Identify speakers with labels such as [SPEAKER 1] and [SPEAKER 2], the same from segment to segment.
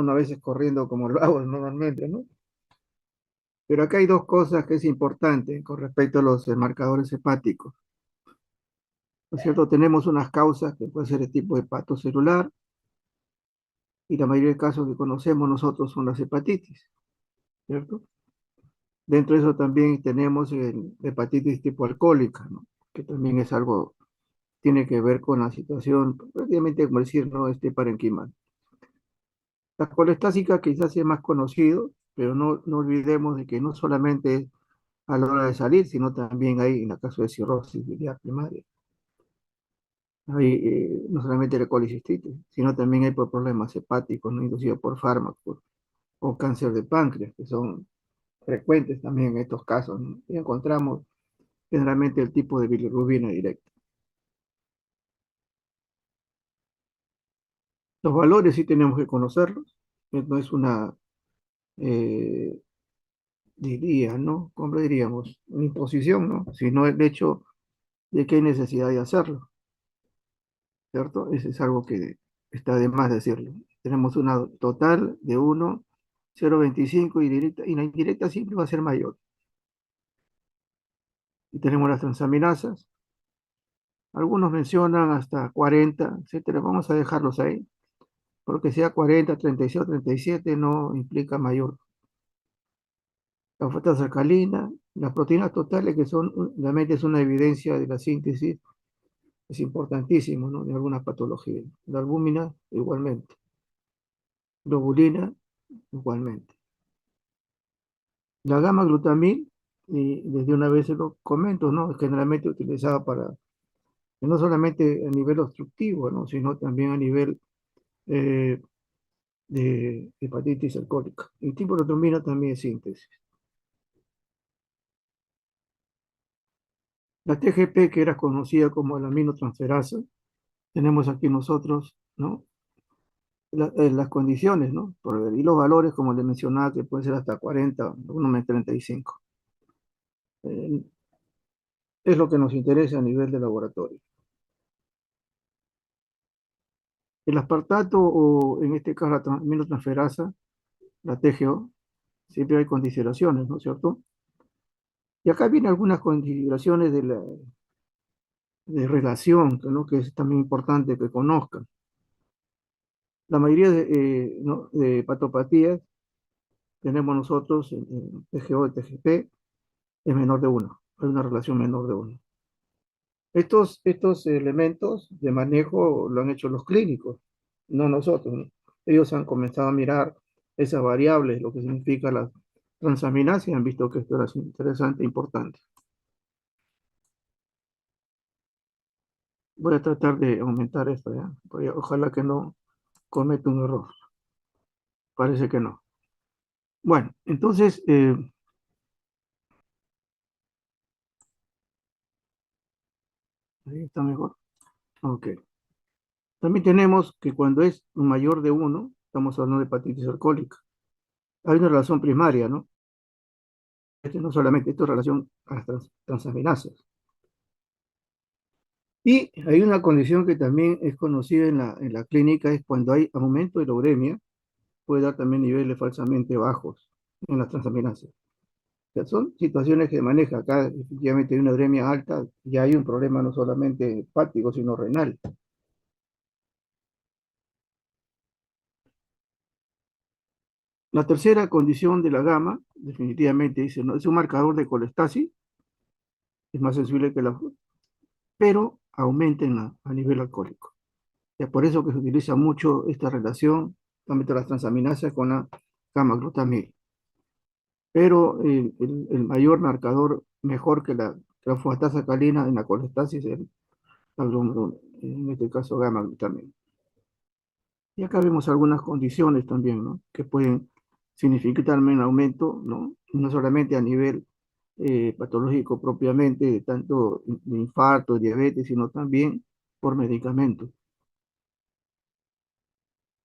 [SPEAKER 1] uno a veces corriendo como lo hago normalmente, ¿no? Pero acá hay dos cosas que es importante con respecto a los marcadores hepáticos, ¿no es cierto? Tenemos unas causas que puede ser el tipo de hepatocelular y la mayoría de casos que conocemos nosotros son las hepatitis, ¿cierto? Dentro de eso también tenemos el hepatitis tipo alcohólica, ¿no? Que también es algo, tiene que ver con la situación, prácticamente como decir, ¿no? Este parenquimal. La colestásica quizás sea más conocido, pero no olvidemos de que no solamente es a la hora de salir, sino también hay en el caso de cirrosis biliar primaria. Hay, no solamente la colicistitis, sino también hay por problemas hepáticos, ¿no? Inclusive por fármacos o cáncer de páncreas, que son frecuentes también en estos casos, ¿no? Y encontramos generalmente el tipo de bilirrubina directa. Los valores sí tenemos que conocerlos, no es una, eh, diría, ¿no? ¿Cómo lo diríamos? Una imposición, ¿no? Sino el hecho de que hay necesidad de hacerlo, ¿cierto? Eso es algo que está de más decirlo. Tenemos una total de 1, 0,25 y, directa, y la indirecta siempre va a ser mayor. Y tenemos las transaminasas. Algunos mencionan hasta 40, etcétera. Vamos a dejarlos ahí, porque sea 40, 36 o 37 no implica mayor. La fosfatas alcalina, las proteínas totales que son, realmente es una evidencia de la síntesis, es importantísimo, ¿no? De alguna patología. La albúmina, igualmente. Globulina, igualmente. La gamma glutamil, y desde una vez se lo comento, ¿no? Es generalmente utilizada para, no solamente a nivel obstructivo, ¿no? Sino también a nivel eh, de hepatitis alcohólica. El tipo de trombina también es síntesis. La TGP, que era conocida como la aminotransferasa, tenemos aquí nosotros, ¿no? Las condiciones, ¿no? Y los valores, como le mencionaba, que puede ser hasta 40, uno 35. Eh, es lo que nos interesa a nivel de laboratorio. El aspartato, o en este caso la aminotransferasa, la TGO, siempre hay consideraciones, ¿no es cierto? Y acá vienen algunas consideraciones de relación, ¿no? Que es también importante que conozcan. La mayoría ¿no? de hepatopatías tenemos nosotros en TGO y TGP es menor de uno, hay una relación menor de uno. Estos elementos de manejo lo han hecho los clínicos, no nosotros, ¿no? Ellos han comenzado a mirar esas variables, lo que significa la transaminasa, y han visto que esto era interesante e importante. Voy a tratar de aumentar esto, ¿ya? Ojalá que no cometa un error. Parece que no. Bueno, entonces, ahí está mejor. Ok. También tenemos que cuando es mayor de uno, estamos hablando de hepatitis alcohólica. Hay una relación primaria, ¿no? No solamente esto es relación a las transaminasas. Y hay una condición que también es conocida en la clínica, es cuando hay aumento de la uremia, puede dar también niveles falsamente bajos en las transaminasas. O sea, son situaciones que maneja acá, efectivamente hay una uremia alta, y hay un problema no solamente hepático, sino renal. La tercera condición de la gama, definitivamente dice, ¿no? Es un marcador de colestasis, es más sensible que la, pero aumenta a nivel alcohólico. Es por eso que se utiliza mucho esta relación, también las transaminasas con la gamma-glutamil. Pero el mayor marcador, mejor que la fosfatasa alcalina en la colestasis, es la glumruna, en este caso gamma-glutamil. Y acá vemos algunas condiciones también, ¿no? Que pueden significar también un aumento, ¿no? No solamente a nivel patológico propiamente, tanto de infarto, diabetes, sino también por medicamentos, o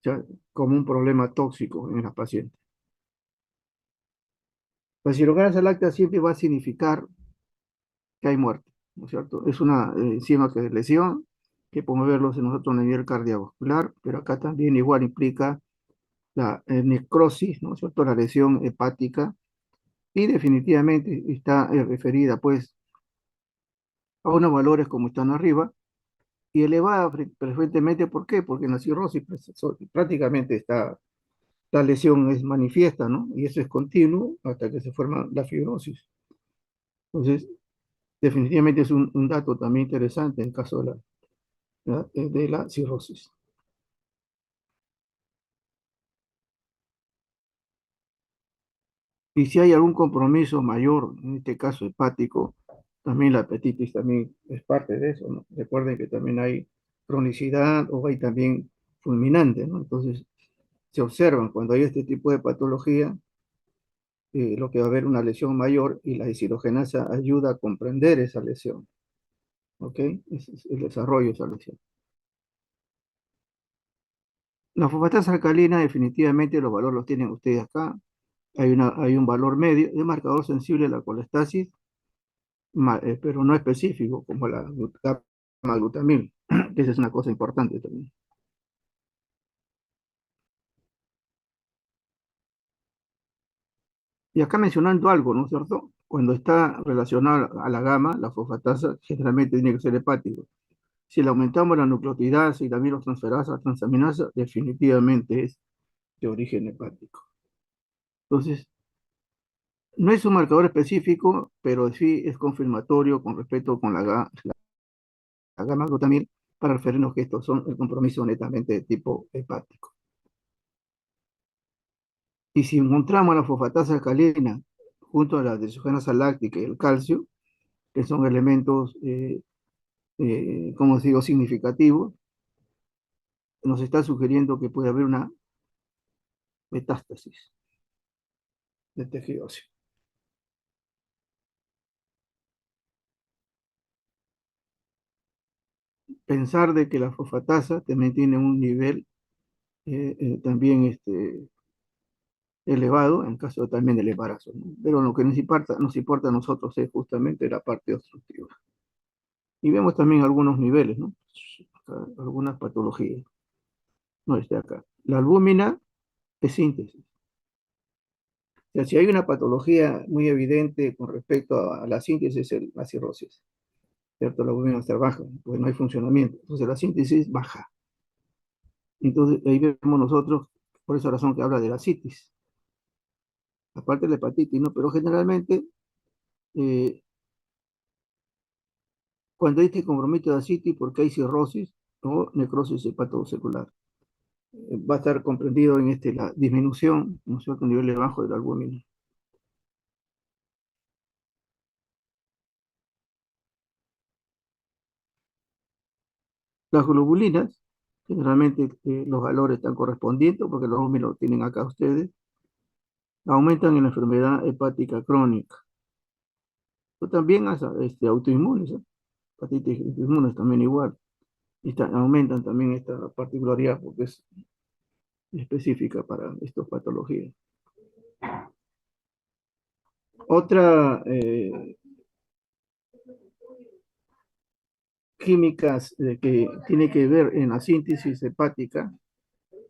[SPEAKER 1] sea, como un problema tóxico en la paciente. La cirroganas láctea siempre va a significar que hay muerte, ¿no es cierto? Es una enzima que es lesión, que podemos verlos en nosotros a nivel cardiovascular, pero acá también igual implica la necrosis, ¿no es cierto?, la lesión hepática, y definitivamente está referida pues a unos valores como están arriba y elevada frecuentemente. ¿Por qué? Porque en la cirrosis pues, prácticamente está, la lesión es manifiesta, ¿no? Y eso es continuo hasta que se forma la fibrosis. Entonces, definitivamente es un dato también interesante en el caso de la cirrosis. Y si hay algún compromiso mayor, en este caso hepático, también la hepatitis también es parte de eso, ¿no? Recuerden que también hay cronicidad o hay también fulminante, ¿no? Entonces, se observan cuando hay este tipo de patología, lo que va a haber una lesión mayor y la deshidrogenasa ayuda a comprender esa lesión, ¿ok? Ese es el desarrollo de esa lesión. La fosfatasa alcalina, definitivamente los valores los tienen ustedes acá. Hay un valor medio de marcador sensible a la colestasis, pero no específico, como la gamma-glutamil, que esa es una cosa importante también. Y acá mencionando algo, ¿no es cierto? Cuando está relacionado a la gama, la fosfatasa generalmente tiene que ser hepático. Si le aumentamos la nucleotidasa y también los transferasa, transaminasa, definitivamente es de origen hepático. Entonces, no es un marcador específico, pero sí es confirmatorio con respecto con la gamma glutamil para referirnos que estos son el compromiso netamente de tipo hepático. Y si encontramos la fosfatasa alcalina junto a la desogenasa láctica y el calcio, que son elementos, como digo, significativos, nos está sugiriendo que puede haber una metástasis del tejido óseo. Pensar de que la fosfatasa también tiene un nivel también elevado en caso también del embarazo, ¿no? Pero lo que nos importa a nosotros es justamente la parte obstructiva. Y vemos también algunos niveles, ¿no? Algunas patologías. No está acá. La albúmina es síntesis. O sea, si hay una patología muy evidente con respecto a la síntesis, es la cirrosis, ¿cierto? La albúmina está baja, pues no hay funcionamiento. Entonces la síntesis baja. Entonces ahí vemos nosotros, por esa razón que habla de la citis, aparte de la hepatitis, ¿no? Pero generalmente, eh, cuando hay este compromiso de la citis, porque hay cirrosis o necrosis hepatocelular, va a estar comprendido en la disminución, ¿no es cierto?, a nivel bajo de la albúmina. Las globulinas, generalmente los valores están correspondientes, porque los números lo tienen acá ustedes, aumentan en la enfermedad hepática crónica. O también autoinmunes, ¿eh? Hepatitis autoinmunes también igual. Aumentan también esta particularidad porque es específica para estas patologías. Otra químicas que tiene que ver en la síntesis hepática,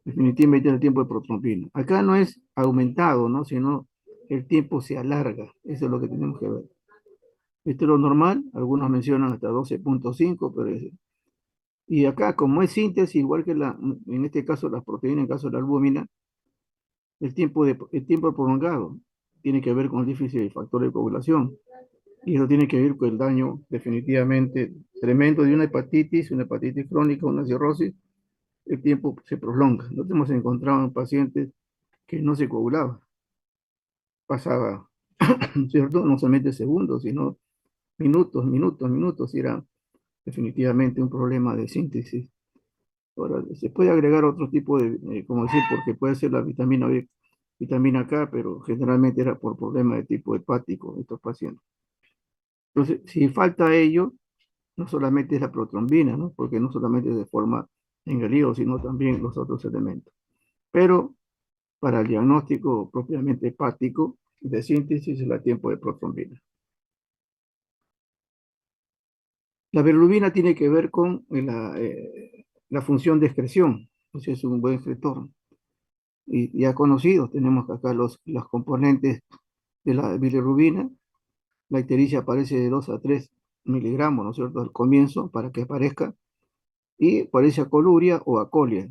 [SPEAKER 1] definitivamente el tiempo de protrombina. Acá no es aumentado, ¿no? Sino el tiempo se alarga. Eso es lo que tenemos que ver. Esto es lo normal, algunos mencionan hasta 12,5, pero y acá, como es síntesis, igual que en este caso las proteínas, en el caso de la albúmina, el tiempo prolongado tiene que ver con el déficit de factor de coagulación. Y eso tiene que ver con el daño definitivamente tremendo de una hepatitis crónica, una cirrosis. El tiempo se prolonga. Nosotros hemos encontrado en pacientes que no se coagulaba. Pasaba, ¿cierto? No solamente segundos, sino minutos, minutos, minutos. Y era definitivamente un problema de síntesis. Ahora, se puede agregar otro tipo de, como decir, porque puede ser la vitamina B, vitamina K, pero generalmente era por problema de tipo hepático de estos pacientes. Entonces, si falta ello, no solamente es la protrombina, ¿no? Porque no solamente se forma en el hígado, sino también los otros elementos. Pero para el diagnóstico propiamente hepático de síntesis es el tiempo de protrombina. La bilirrubina tiene que ver con la función de excreción, o sea, es un buen excretor. y ya conocidos. Tenemos acá los componentes de la bilirrubina. La ictericia aparece de 2 a 3 miligramos, ¿no es cierto?, al comienzo para que aparezca, y parece a coluria o a colia.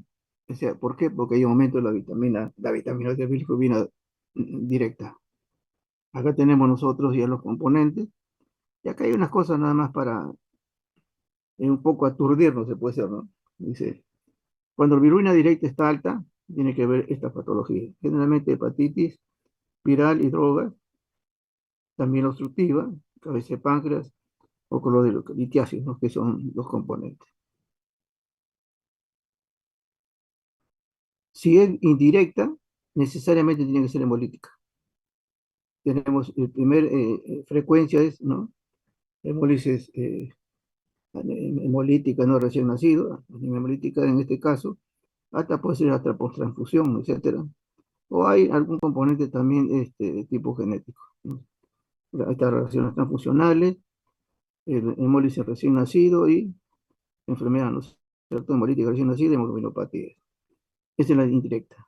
[SPEAKER 1] O sea, ¿por qué? Porque hay un aumento de la vitamina de bilirrubina directa. Acá tenemos nosotros ya los componentes, y acá hay unas cosas nada más para un poco aturdirnos, se puede ser, ¿no? Dice, cuando la bilirrubina directa está alta, tiene que ver esta patología. Generalmente hepatitis viral y drogas, también obstructiva, cabeza de páncreas o colon de litiasis, ¿no? Que son los componentes. Si es indirecta, necesariamente tiene que ser hemolítica. Tenemos el primer frecuencia es, ¿no? Hemólisis hemolítica no recién nacido, hemolítica en este caso, hasta puede ser hasta post-transfusión, etcétera. O hay algún componente también de tipo genético, ¿no? Estas reacciones transfusionales, el hemólisis recién nacido y enfermedad, ¿no es cierto? Hemolítica recién nacida y hemoglobinopatía. Esa es la indirecta.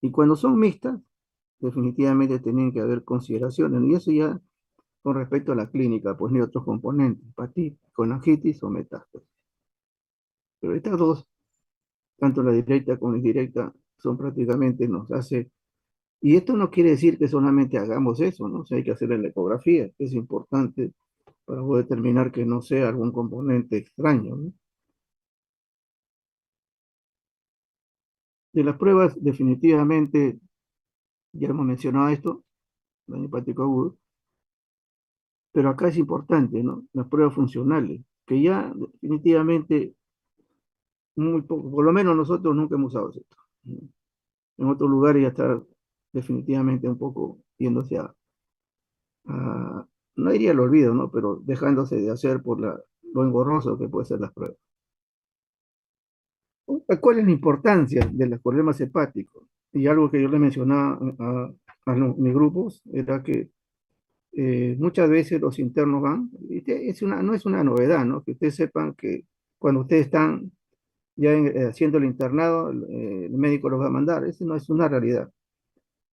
[SPEAKER 1] Y cuando son mixtas, definitivamente tienen que haber consideraciones, y eso ya con respecto a la clínica, pues ni otros componentes, hepatitis, colangitis o metástasis. Pero estas dos, tanto la directa como la indirecta, son prácticamente nos hace, y esto no quiere decir que solamente hagamos eso, ¿no? O sea, hay que hacer la ecografía, que es importante para poder determinar que no sea algún componente extraño, ¿no? De las pruebas, definitivamente, ya hemos mencionado esto, daño hepático agudo, pero acá es importante, ¿no? Las pruebas funcionales, que ya definitivamente muy poco, por lo menos nosotros nunca hemos usado esto. En otros lugares ya está definitivamente un poco yéndose no diría el olvido, ¿no? Pero dejándose de hacer por lo engorroso que puede ser las pruebas. ¿Cuál es la importancia de los problemas hepáticos? Y algo que yo le mencionaba mis grupos era que muchas veces los internos van, no es una novedad, ¿no? Que ustedes sepan que cuando ustedes están ya haciendo el internado, el médico los va a mandar. Eso no es una realidad,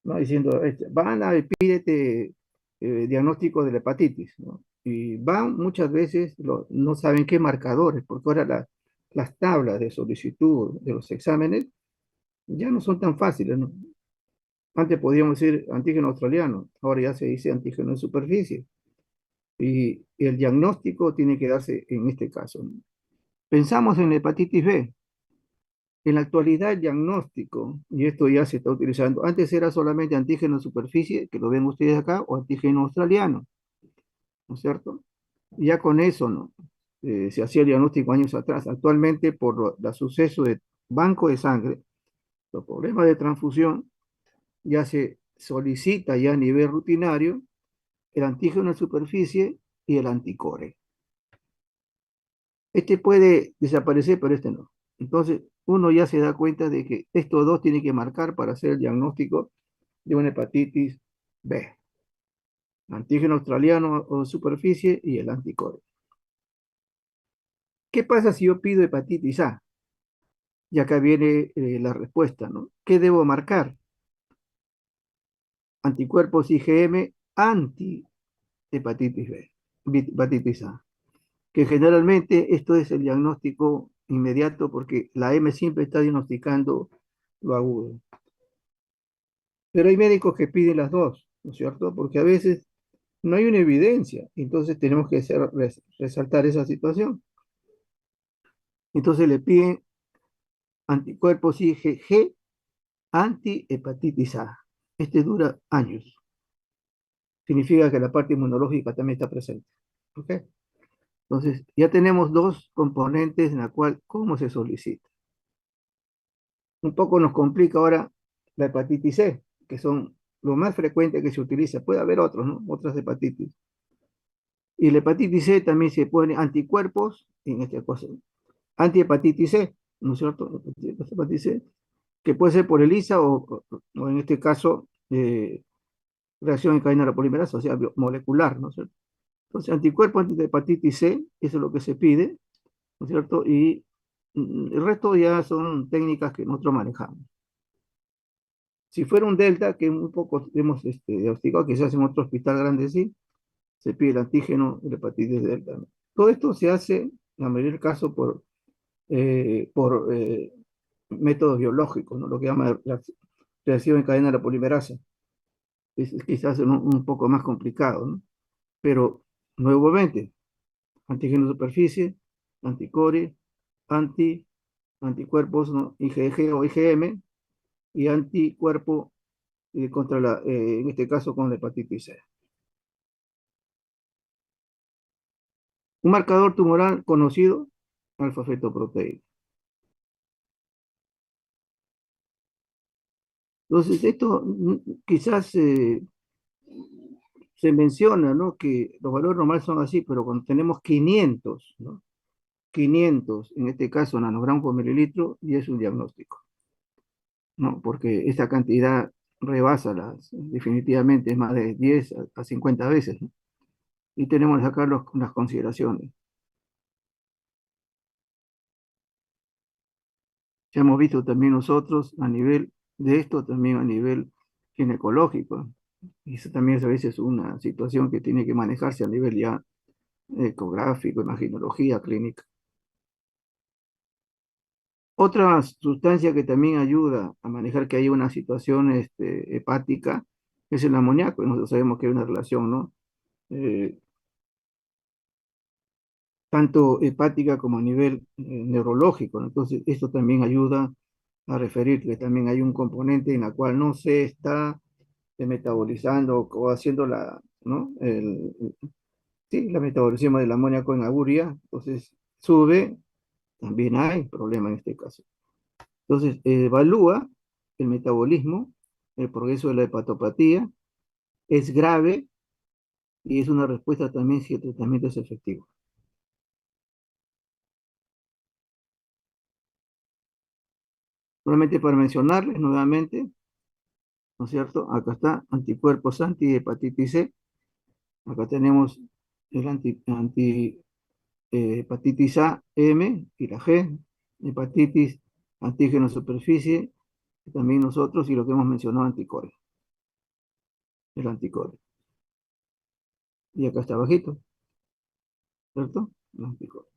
[SPEAKER 1] ¿no? Diciendo, van a pídete diagnóstico de la hepatitis, ¿no? Y van muchas veces, no saben qué marcadores, porque ahora las tablas de solicitud de los exámenes ya no son tan fáciles, ¿no? Antes podíamos decir antígeno australiano, ahora ya se dice antígeno en superficie. Y el diagnóstico tiene que darse en este caso, ¿no? Pensamos en la hepatitis B. En la actualidad, el diagnóstico, y esto ya se está utilizando, antes era solamente antígeno en superficie, que lo ven ustedes acá, o antígeno australiano, ¿no es cierto? Y ya con eso, ¿no? Se hacía el diagnóstico años atrás. Actualmente, por el suceso de banco de sangre, los problemas de transfusión, ya se solicita ya a nivel rutinario el antígeno en superficie y el anticore. Este puede desaparecer, pero este no. Entonces, uno ya se da cuenta de que estos dos tienen que marcar para hacer el diagnóstico de una hepatitis B. Antígeno australiano o superficie y el anticore. ¿Qué pasa si yo pido hepatitis A? Y acá viene la respuesta, ¿no? ¿Qué debo marcar? Anticuerpos IgM anti-hepatitis B, hepatitis A. Que generalmente esto es el diagnóstico inmediato porque la M siempre está diagnosticando lo agudo. Pero hay médicos que piden las dos, ¿no es cierto? Porque a veces no hay una evidencia, entonces tenemos que resaltar esa situación. Entonces le piden anticuerpos IgG anti-hepatitis A. Este dura años. Significa que la parte inmunológica también está presente. ¿Ok? Entonces, ya tenemos dos componentes en la cual, ¿cómo se solicita? Un poco nos complica ahora la hepatitis C, que son lo más frecuente que se utiliza. Puede haber otros, ¿no? Otras hepatitis. Y la hepatitis C también se pone anticuerpos, en este caso, antihepatitis C, ¿no es cierto? Hepatitis C, que puede ser por ELISA o en este caso, reacción en cadena de la polimerasa, o sea, molecular, ¿no es cierto? Entonces, anticuerpos anti hepatitis C, eso es lo que se pide, ¿no es cierto? Y el resto ya son técnicas que nosotros manejamos. Si fuera un delta, que un poco hemos diagnosticado, quizás en otro hospital grande sí, se pide el antígeno de la hepatitis delta, ¿no? Todo esto se hace, en la mayoría de casos, por métodos biológicos, ¿no? Lo que llama reacción en cadena de la polimerasa. Es quizás un poco más complicado, ¿no? Pero, nuevamente, antígeno de superficie, anticore, anti, anticuerpos, ¿no? IgG o IgM, y anticuerpo contra en este caso con la hepatitis C. Un marcador tumoral conocido, alfa-fetoproteína. Entonces, esto quizás se menciona, ¿no? Que los valores normales son así, pero cuando tenemos 500, ¿no? 500, en este caso, nanogramos por mililitro, y es un diagnóstico, ¿no? Porque esta cantidad rebasa definitivamente, es más de 10 a 50 veces, ¿no? Y tenemos que sacar las consideraciones. Ya hemos visto también nosotros a nivel de esto, también a nivel ginecológico. Y eso también a veces es una situación que tiene que manejarse a nivel ya ecográfico, imaginología clínica. Otra sustancia que también ayuda a manejar que hay una situación hepática es el amoníaco. Nosotros sabemos que hay una relación, ¿no? Eh, Tanto hepática como a nivel neurológico, ¿no? Entonces, esto también ayuda a referir que también hay un componente en la cual no se está metabolizando o haciendo ¿no? Sí, la metabolización del amoníaco en la urea, entonces sube, también hay problema en este caso. Entonces, evalúa el metabolismo, el progreso de la hepatopatía, es grave y es una respuesta también si el tratamiento es efectivo. Solamente para mencionarles nuevamente, ¿no es cierto? Acá está anticuerpos anti-hepatitis C, acá tenemos el hepatitis A, M y la G, hepatitis antígeno superficie, y también nosotros y lo que hemos mencionado anticore, el anticore. Y acá está abajito, ¿cierto? El anticore.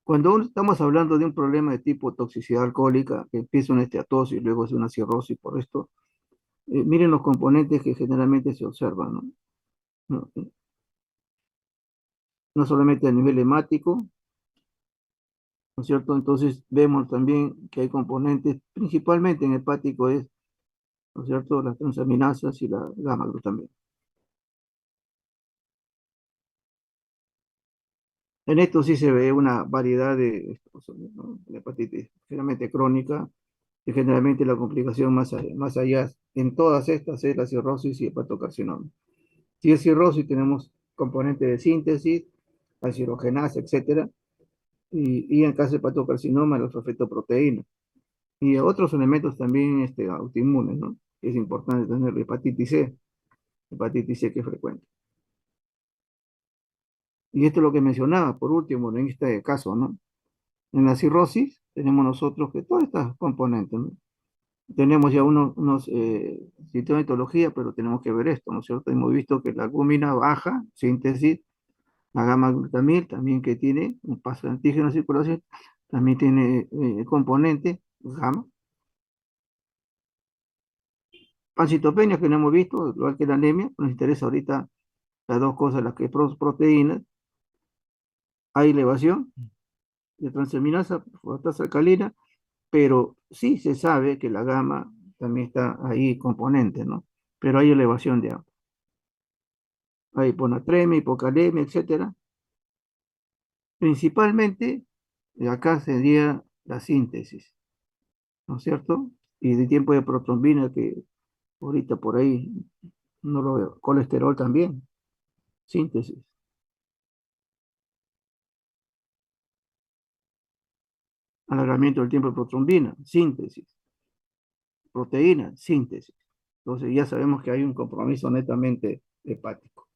[SPEAKER 1] Cuando estamos hablando de un problema de tipo toxicidad alcohólica, que empieza una esteatosis y luego es una cirrosis por esto, miren los componentes que generalmente se observan, ¿no? No, no solamente a nivel hemático, ¿no es cierto? Entonces vemos también que hay componentes, principalmente en hepático es, ¿no es cierto?, las transaminasas y la gamma-glutamina. En esto sí se ve una variedad ¿no? De hepatitis, generalmente crónica, y generalmente la complicación más allá en todas estas es la cirrosis y hepatocarcinoma. Si es cirrosis, tenemos componentes de síntesis, acidogenasa, etcétera, y en caso de hepatocarcinoma, la fosfetoproteína. Y otros elementos también autoinmunes, ¿no? Es importante tener hepatitis C que es frecuente. Y esto es lo que mencionaba, por último, en este caso, ¿no? En la cirrosis tenemos nosotros que todas estas componentes, ¿no? Tenemos ya unos sitios de etología, pero tenemos que ver esto, ¿no es cierto? Hemos visto que la albúmina baja, síntesis, la gamma-glutamil también que tiene un paso de antígeno en circulación, también tiene componente gamma. Pancitopenia que no hemos visto, igual que la anemia, nos interesa ahorita las dos cosas, las que proteínas, hay elevación de transaminasa, fosfatasa alcalina, pero sí se sabe que la gamma también está ahí componente, ¿no? Pero hay elevación de ambos. Hay hiponatremia, hipocalemia, etcétera. Principalmente, acá sería la síntesis, ¿no es cierto? Y de tiempo de protrombina, que ahorita por ahí no lo veo. Colesterol también, síntesis. Alargamiento del tiempo de protrombina, síntesis. Proteína, síntesis. Entonces ya sabemos que hay un compromiso netamente hepático.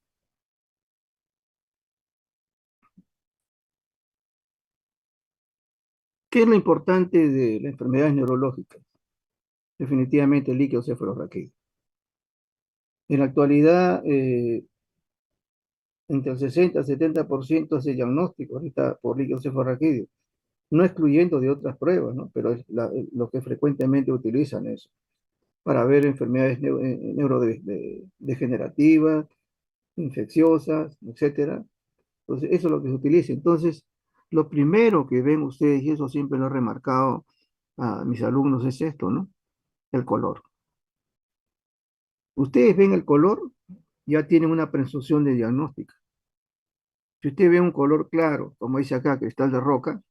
[SPEAKER 1] ¿Qué es lo importante de las enfermedades neurológicas? Definitivamente el líquido cefalorraquídeo. En la actualidad, entre el 60 y el 70% hace diagnóstico ahorita por líquido cefalorraquídeo, no excluyendo de otras pruebas, ¿no? Pero es lo que frecuentemente utilizan eso, para ver enfermedades neurodegenerativas, infecciosas, etcétera. Entonces, eso es lo que se utiliza. Entonces, lo primero que ven ustedes, y eso siempre lo he remarcado a mis alumnos, es esto, ¿no? El color. Ustedes ven el color, ya tienen una presunción de diagnóstico. Si usted ve un color claro, como dice acá, cristal de roca,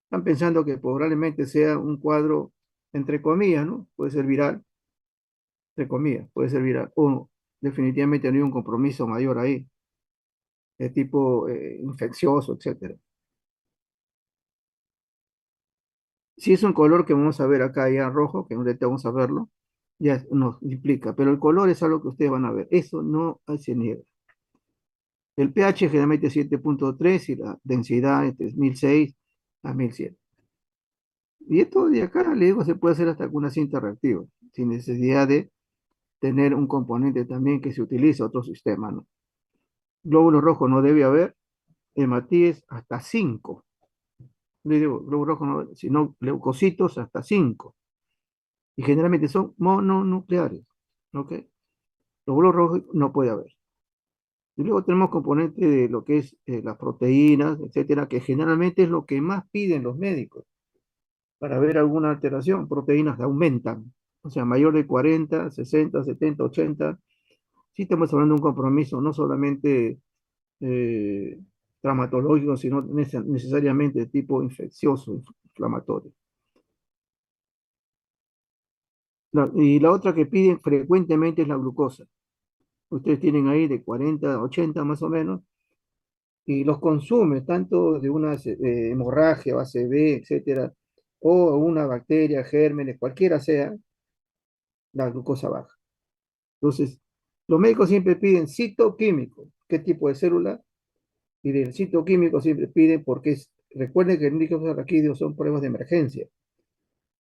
[SPEAKER 1] están pensando que probablemente sea un cuadro, entre comillas, ¿no? Puede ser viral, entre comillas, puede ser viral. O definitivamente no hay un compromiso mayor ahí, de tipo infeccioso, etcétera. Si es un color que vamos a ver acá ya rojo, que ahorita vamos a verlo, ya nos implica, pero el color es algo que ustedes van a ver. Eso no se niega. El pH generalmente es 7.3 y la densidad es 1006 a 1100. Y esto de acá, le digo, se puede hacer hasta con una cinta reactiva, sin necesidad de tener un componente también que se utiliza otro sistema, ¿no? Glóbulo rojo no debe haber, hematíes hasta 5. Le digo, glóbulo rojo no, sino leucocitos hasta 5. Y generalmente son mononucleares, ¿ok? Glóbulo rojo no puede haber. Y luego tenemos componentes de lo que es las proteínas, etcétera, que generalmente es lo que más piden los médicos para ver alguna alteración. Proteínas que aumentan, o sea, mayor de 40, 60, 70, 80. Sí estamos hablando de un compromiso no solamente eh, traumatológico, sino necesariamente de tipo infeccioso, inflamatorio. Y la otra que piden frecuentemente es la glucosa. Ustedes tienen ahí de 40 a 80 más o menos, y los consume tanto de una hemorragia o ACV, etcétera, o una bacteria, gérmenes, cualquiera sea, la glucosa baja. Entonces, los médicos siempre piden citoquímico, qué tipo de célula, y del citoquímico siempre piden porque recuerden que el líquido raquídeo son pruebas de emergencia.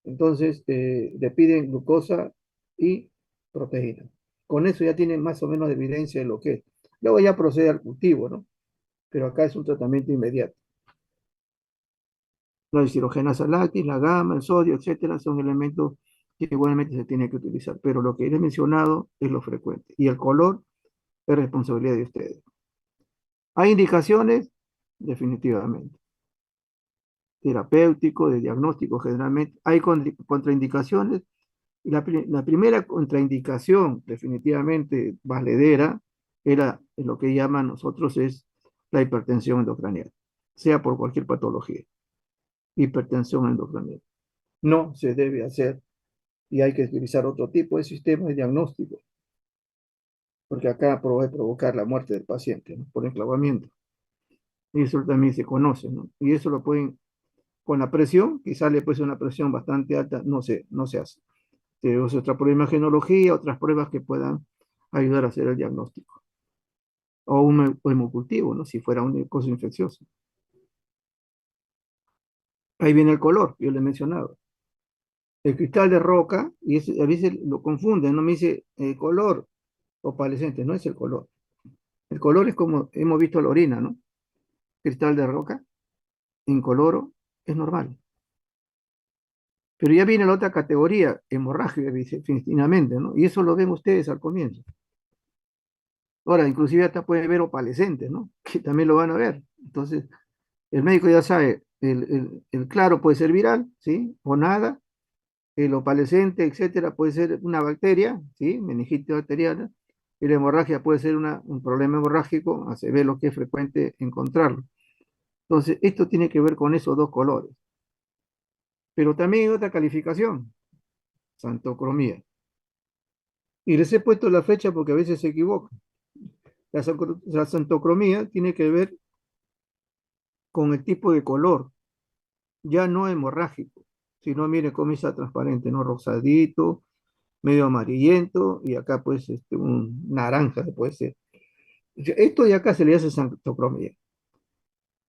[SPEAKER 1] Entonces, le piden glucosa y proteína. Con eso ya tienen más o menos de evidencia de lo que es. Luego ya procede al cultivo, ¿no? Pero acá es un tratamiento inmediato. La deshidrogenasa láctea, la gamma, el sodio, etcétera, son elementos que igualmente se tienen que utilizar. Pero lo que les he mencionado es lo frecuente. Y el color es responsabilidad de ustedes. ¿Hay indicaciones? Definitivamente. Terapéutico, de diagnóstico generalmente. ¿Hay contraindicaciones? Y la primera contraindicación definitivamente valedera era lo que llaman nosotros es la hipertensión endocranial, sea por cualquier patología, hipertensión endocranial. No se debe hacer y hay que utilizar otro tipo de sistema de diagnóstico, porque acá puede provocar la muerte del paciente, ¿no? Por enclavamiento. Y eso también se conoce, ¿no? Y eso lo pueden, con la presión, que sale pues una presión bastante alta, no se hace. Se usa otra prueba de imagenología, otras pruebas que puedan ayudar a hacer el diagnóstico. O un hemocultivo, ¿no? Si fuera una cosa infecciosa. Ahí viene el color, yo le he mencionado. El cristal de roca, y a veces lo confunden, no me dice color opalescente, no es el color. El color es como hemos visto la orina, ¿no? Cristal de roca, incoloro, es normal. Pero ya viene la otra categoría, hemorragia, definitivamente, ¿no? Y eso lo ven ustedes al comienzo. Ahora, inclusive hasta puede ver opalescentes, ¿no? Que también lo van a ver. Entonces, el médico ya sabe, el claro puede ser viral, ¿sí? O nada. El opalescente, etcétera, puede ser una bacteria, ¿sí? Meningitis bacteriana. Y la hemorragia puede ser un problema hemorrágico, se ve lo que es frecuente encontrarlo. Entonces, esto tiene que ver con esos dos colores. Pero también hay otra calificación, santocromía. Y les he puesto la fecha porque a veces se equivocan. La santocromía tiene que ver con el tipo de color, ya no hemorrágico, sino mire cómo está transparente, ¿no? Rosadito, medio amarillento, y acá pues un naranja puede ser. Esto de acá se le hace santocromía.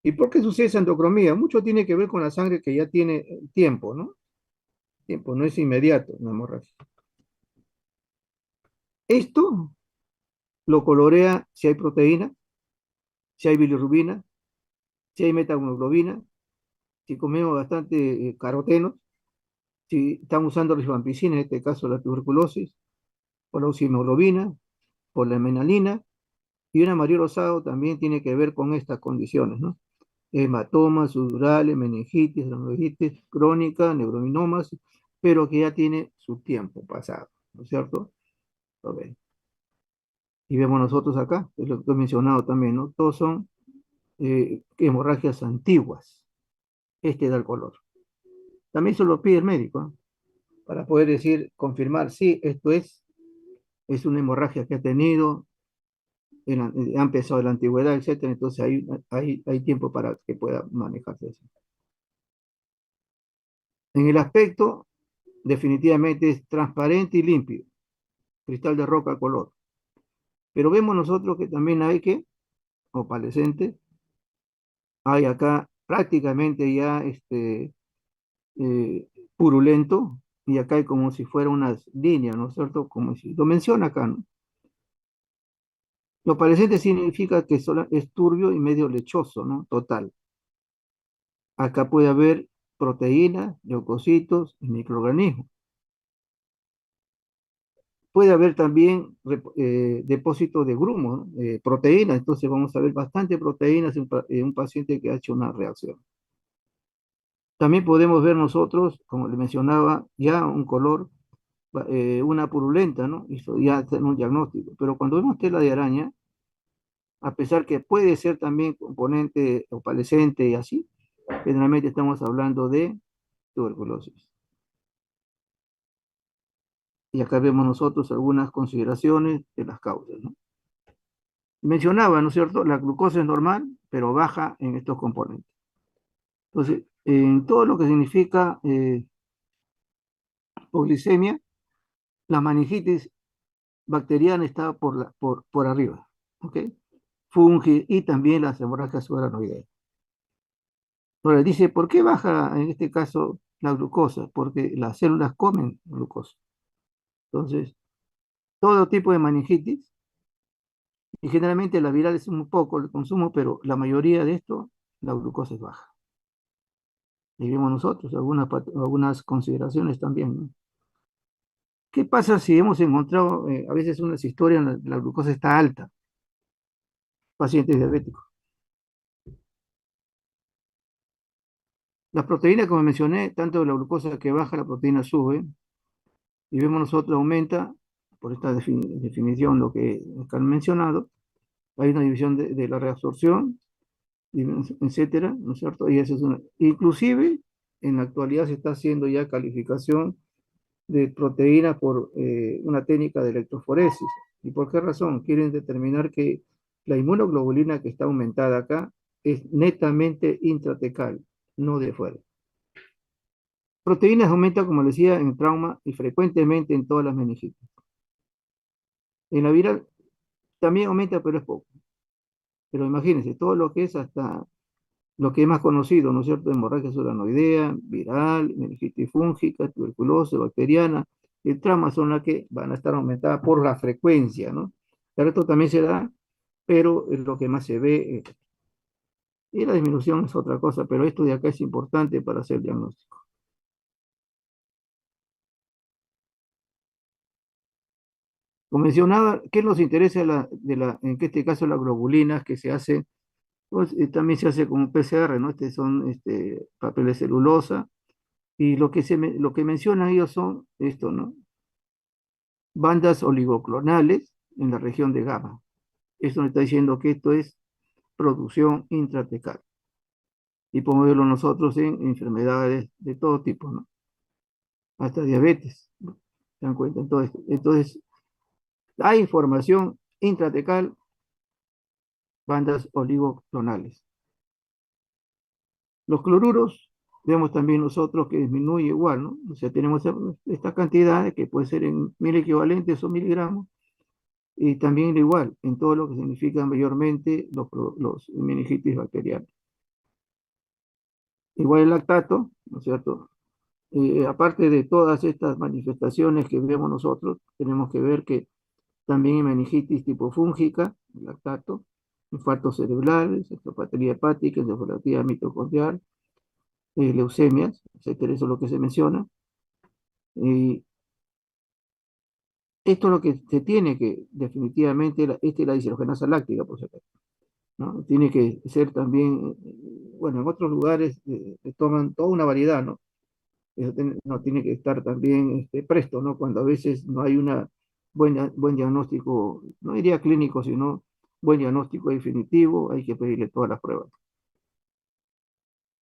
[SPEAKER 1] ¿Y por qué sucede esa endocromía? Mucho tiene que ver con la sangre que ya tiene tiempo, ¿no? Tiempo, no es inmediato una hemorragia. Esto lo colorea si hay proteína, si hay bilirrubina, si hay metahemoglobina, si comemos bastante carotenos, si están usando rifampicina, en este caso la tuberculosis, por la oxihemoglobina, por la menalina, y una María Rosado también tiene que ver con estas condiciones, ¿no? Hematomas, sudorales, meningitis, meningitis crónica, neurominomas, pero que ya tiene su tiempo pasado, ¿no es cierto? A ver. Y vemos nosotros acá, es lo que he mencionado también, ¿no? Todos son hemorragias antiguas. Este da el color. También se lo pide el médico, ¿no? Para poder decir, confirmar, sí, esto es una hemorragia que ha tenido, ha empezado en la antigüedad, etcétera. Entonces hay tiempo para que pueda manejarse eso. En el aspecto, definitivamente es transparente y limpio, cristal de roca color. Pero vemos nosotros que también hay que, opalescente, hay acá prácticamente ya purulento, y acá hay como si fuera unas líneas, ¿no es cierto? Como si lo menciona acá, ¿no? Lo opalescente significa que es turbio y medio lechoso, ¿no? Total. Acá puede haber proteínas, leucocitos y microorganismos. Puede haber también depósitos de grumos, ¿no? Proteínas, entonces vamos a ver bastante proteínas en un paciente que ha hecho una reacción. También podemos ver nosotros, como le mencionaba, ya un color, una purulenta, ¿no? Eso ya está en un diagnóstico. Pero cuando vemos tela de araña, a pesar que puede ser también componente opalescente y así, generalmente estamos hablando de tuberculosis. Y acá vemos nosotros algunas consideraciones de las causas, ¿no? Mencionaba, ¿no es cierto? La glucosa es normal, pero baja en estos componentes. Entonces, en todo lo que significa hipoglicemia, la meningitis bacteriana está por arriba, ¿ok? Fungi y también las hemorragias subaranoideas. Ahora dice, ¿por qué baja en este caso la glucosa? Porque las células comen glucosa. Entonces, todo tipo de meningitis, y generalmente la viral es un poco el consumo, pero la mayoría de esto, la glucosa es baja. Y vemos nosotros algunas consideraciones también, ¿no? ¿Qué pasa si hemos encontrado a veces unas historias en la glucosa está alta, pacientes diabéticos? Las proteínas, como mencioné, tanto la glucosa que baja, la proteína sube, y vemos nosotros aumenta, por esta definición, lo que han mencionado, hay una división de la reabsorción, etcétera, ¿no es cierto? Y eso es inclusive, en la actualidad se está haciendo ya calificación de proteínas por una técnica de electroforesis. ¿Y por qué razón? Quieren determinar que la inmunoglobulina que está aumentada acá es netamente intratecal, no de fuera. Proteínas aumentan, como les decía, en trauma y frecuentemente en todas las meningitis. En la viral también aumenta, pero es poco. Pero imagínense, todo lo que es hasta lo que es más conocido, ¿no es cierto? Hemorragia solanoidea, viral, meningitis fúngica, tuberculosis, bacteriana. El trauma son las que van a estar aumentadas por la frecuencia, ¿no? El resto también se da, pero es lo que más se ve. Y la disminución es otra cosa, pero esto de acá es importante para hacer el diagnóstico. Como mencionaba, ¿qué nos interesa en este caso las globulinas que se hacen? Pues también se hace con un PCR, ¿no? Son papeles celulosa, y lo que mencionan ellos son esto, ¿no? Bandas oligoclonales en la región de gamma. Esto nos está diciendo que esto es producción intratecal. Y podemos verlo nosotros en enfermedades de todo tipo, ¿no? Hasta diabetes, ¿no? ¿Se dan cuenta? Entonces, hay información intratecal, bandas oligoclonales. Los cloruros, vemos también nosotros que disminuye igual, ¿no? O sea, tenemos esta cantidad que puede ser en mil equivalentes o miligramos, y también igual en todo lo que significa mayormente los meningitis bacterianos. Igual el lactato, ¿no es cierto? Aparte de todas estas manifestaciones que vemos nosotros, tenemos que ver que también hay meningitis tipo fúngica, el lactato, infartos cerebrales, encefalopatía hepática, encefalopatía mitocondrial, leucemias, etcétera, eso es lo que se menciona. Y esto es lo que se tiene que, definitivamente, esta es la deshidrogenasa láctica, por supuesto, ¿no? Tiene que ser también, bueno, en otros lugares toman toda una variedad, ¿no? Eso no tiene que estar también presto, ¿no? Cuando a veces no hay una buen diagnóstico, no diría clínico, sino buen diagnóstico definitivo, hay que pedirle todas las pruebas.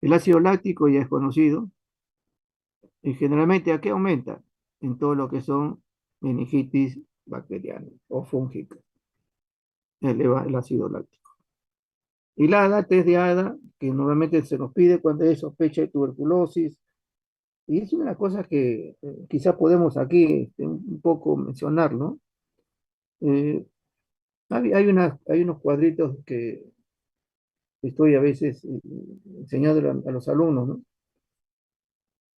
[SPEAKER 1] El ácido láctico ya es conocido, y generalmente ¿a qué aumenta? En todo lo que son meningitis bacterianas o fúngicas, eleva el ácido láctico. Y la ADA, test de ADA, que normalmente se nos pide cuando hay sospecha de tuberculosis, y es una de las cosas que quizás podemos aquí un poco mencionar, ¿no? Eh, hay unos cuadritos que estoy a veces enseñando a los alumnos, ¿no?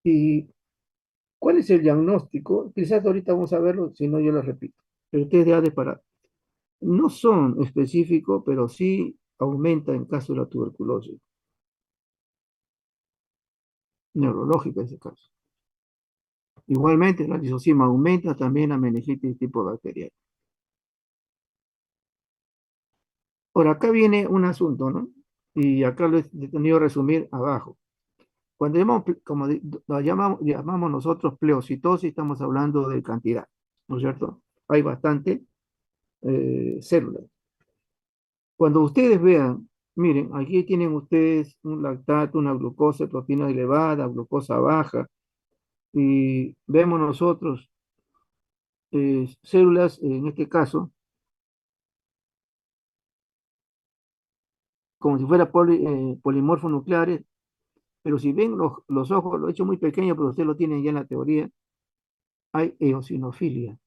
[SPEAKER 1] ¿Y cuál es el diagnóstico? Quizás ahorita vamos a verlo, si no yo lo repito. El test de ADE para no son específicos, pero sí aumenta en caso de la tuberculosis neurológica en ese caso. Igualmente, la lisozima aumenta también la meningitis tipo bacteriana. Ahora, acá viene un asunto, ¿no? Y acá lo he tenido que resumir abajo. Cuando llamamos, como lo llamamos nosotros pleocitosis, estamos hablando de cantidad, ¿no es cierto? Hay bastante células. Cuando ustedes vean, miren, aquí tienen ustedes un lactato, una glucosa, proteína elevada, glucosa baja, y vemos nosotros células, en este caso, como si fuera polimorfos nucleares, pero si ven los ojos, lo he hecho muy pequeño, pero ustedes lo tienen ya en la teoría, hay eosinofilia,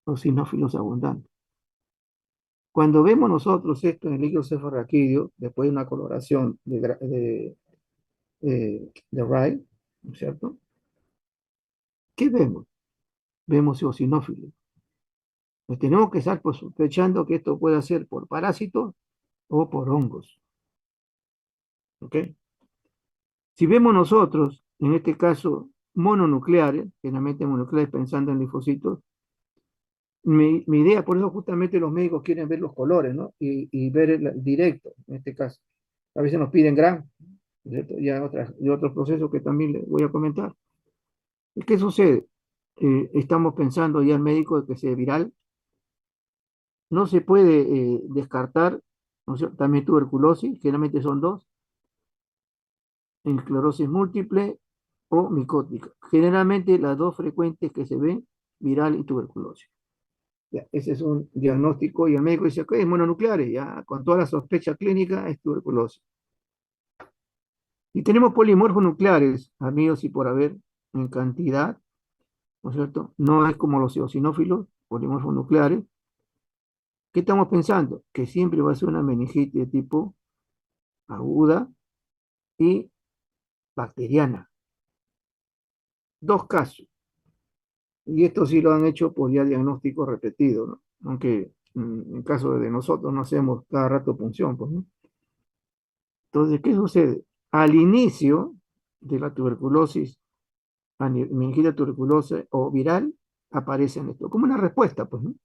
[SPEAKER 1] eosinófilos abundantes. Cuando vemos nosotros esto en el líquido cefalorraquídeo, después de una coloración de Wright, ¿no es cierto? ¿Qué vemos? Vemos eosinófilos. Pues tenemos que estar pues, sospechando que esto puede ser por parásitos o por hongos. ¿Ok? Si vemos nosotros, en este caso, mononucleares, generalmente mononucleares pensando en linfocitos, mi idea, por eso justamente los médicos quieren ver los colores, ¿no? Y ver el directo, en este caso. A veces nos piden GRAM, ¿cierto? Ya y otros procesos que también les voy a comentar. ¿Y qué sucede? Estamos pensando ya el médico de que sea viral. No se puede descartar, ¿no es cierto? También tuberculosis, generalmente son dos, esclerosis múltiple o micótica. Generalmente las dos frecuentes que se ven, viral y tuberculosis. Ya, ese es un diagnóstico y el médico dice, ok, es mononucleares, ya con toda la sospecha clínica es tuberculosis. Y tenemos polimorfos nucleares, amigos y por haber, en cantidad, ¿no es cierto? No es como los eosinófilos, polimorfos nucleares. ¿Qué estamos pensando? Que siempre va a ser una meningitis de tipo aguda y bacteriana. Dos casos. Y esto sí lo han hecho por ya diagnóstico repetido, ¿no? Aunque en caso de nosotros no hacemos cada rato punción, pues, ¿no? Entonces, ¿qué sucede? Al inicio de la tuberculosis, meningitis tuberculosa o viral, aparecen esto, como una respuesta, pues, ¿no?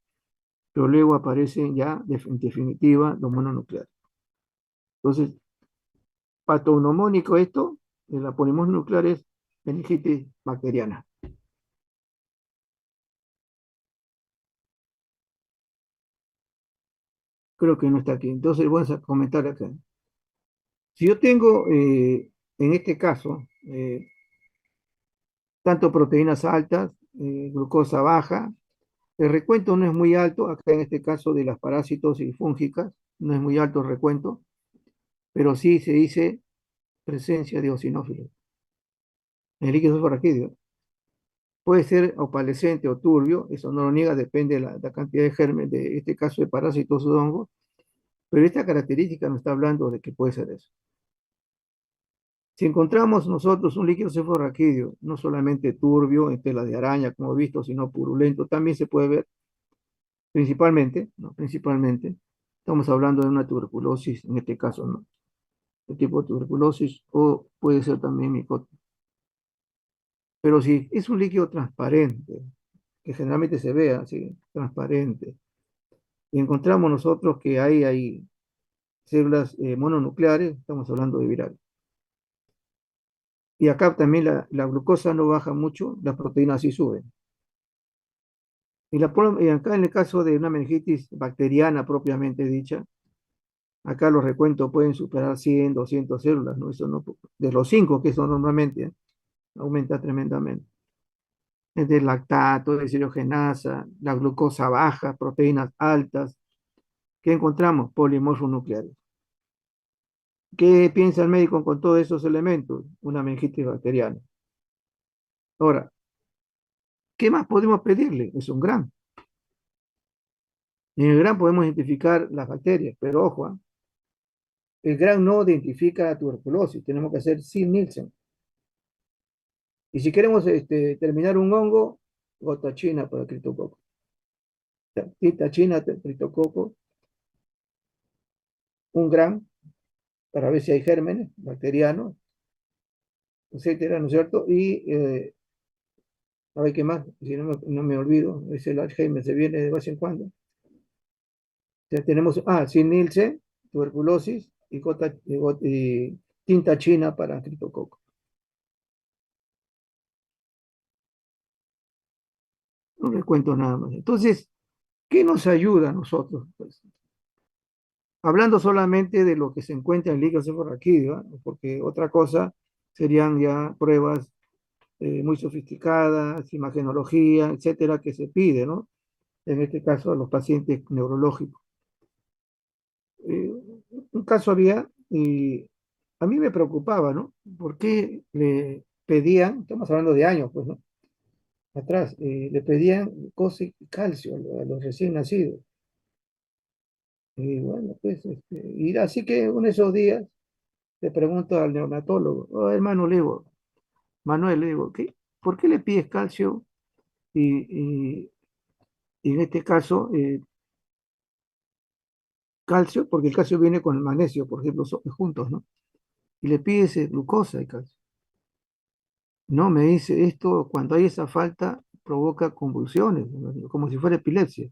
[SPEAKER 1] Pero luego aparecen ya, en definitiva, los mononucleares. Entonces, patognomónico esto, de la polimorfia nuclear es meningitis bacteriana. Creo que no está aquí. Entonces, voy a comentar acá. Si yo tengo, en este caso, tanto proteínas altas, glucosa baja, el recuento no es muy alto, acá en este caso de las parásitos y fúngicas, no es muy alto el recuento, pero sí se dice presencia de eosinófilos. El líquido fosforraquídeo puede ser opalescente o turbio, eso no lo niega, depende de la cantidad de germen, de este caso de parásitos o hongos, pero esta característica nos está hablando de que puede ser eso. Si encontramos nosotros un líquido cefalorraquídeo, no solamente turbio en tela de araña, como he visto, sino purulento, también se puede ver principalmente, ¿no? Principalmente, estamos hablando de una tuberculosis, en este caso, ¿no? El tipo de tuberculosis, o puede ser también micosis. Pero si es un líquido transparente, que generalmente se ve así, transparente, y encontramos nosotros que hay células mononucleares, estamos hablando de viral. Y acá también la glucosa no baja mucho, las proteínas sí suben. Y acá en el caso de una meningitis bacteriana propiamente dicha, acá los recuentos pueden superar 100, 200 células, ¿no? Eso no, de los 5 que son normalmente, aumenta tremendamente. Es de lactato, deshidrogenasa, la glucosa baja, proteínas altas. ¿Qué encontramos? Polimorfos nucleares. ¿Qué piensa el médico con todos esos elementos? Una meningitis bacteriana. Ahora, ¿qué más podemos pedirle? Es un gran. En el gran podemos identificar las bacterias, pero ojo, el gran no identifica la tuberculosis, tenemos que hacer sin Nielsen. Y si queremos terminar un hongo, gota china para criptococo. Tita china, criptococo, un gran para ver si hay gérmenes bacterianos, etcétera, ¿no es cierto? Y a ver qué más, si no me olvido, es el Alzheimer, se viene de vez en cuando. Ya tenemos, sin Nielsen, tuberculosis y tinta china para criptococo. No les cuento nada más. Entonces, ¿qué nos ayuda a nosotros? Pues, hablando solamente de lo que se encuentra en el líquido cefalorraquídeo, ¿eh? Porque otra cosa serían ya pruebas muy sofisticadas, imagenología, etcétera, que se pide, ¿no? En este caso, a los pacientes neurológicos. Eh, un caso había, y a mí me preocupaba, ¿no? Porque le pedían, estamos hablando de años, pues, ¿no? Atrás, le pedían glucosa y calcio a los recién nacidos. Y bueno, pues, y así que uno de esos días le pregunto al neonatólogo, oh, hermano, le digo, Manuel, le digo, ¿por qué le pides calcio? Y en este caso, calcio, porque el calcio viene con el magnesio, por ejemplo, juntos, ¿no? Y le pides glucosa y calcio. No, me dice, esto cuando hay esa falta provoca convulsiones, ¿no? Como si fuera epilepsia.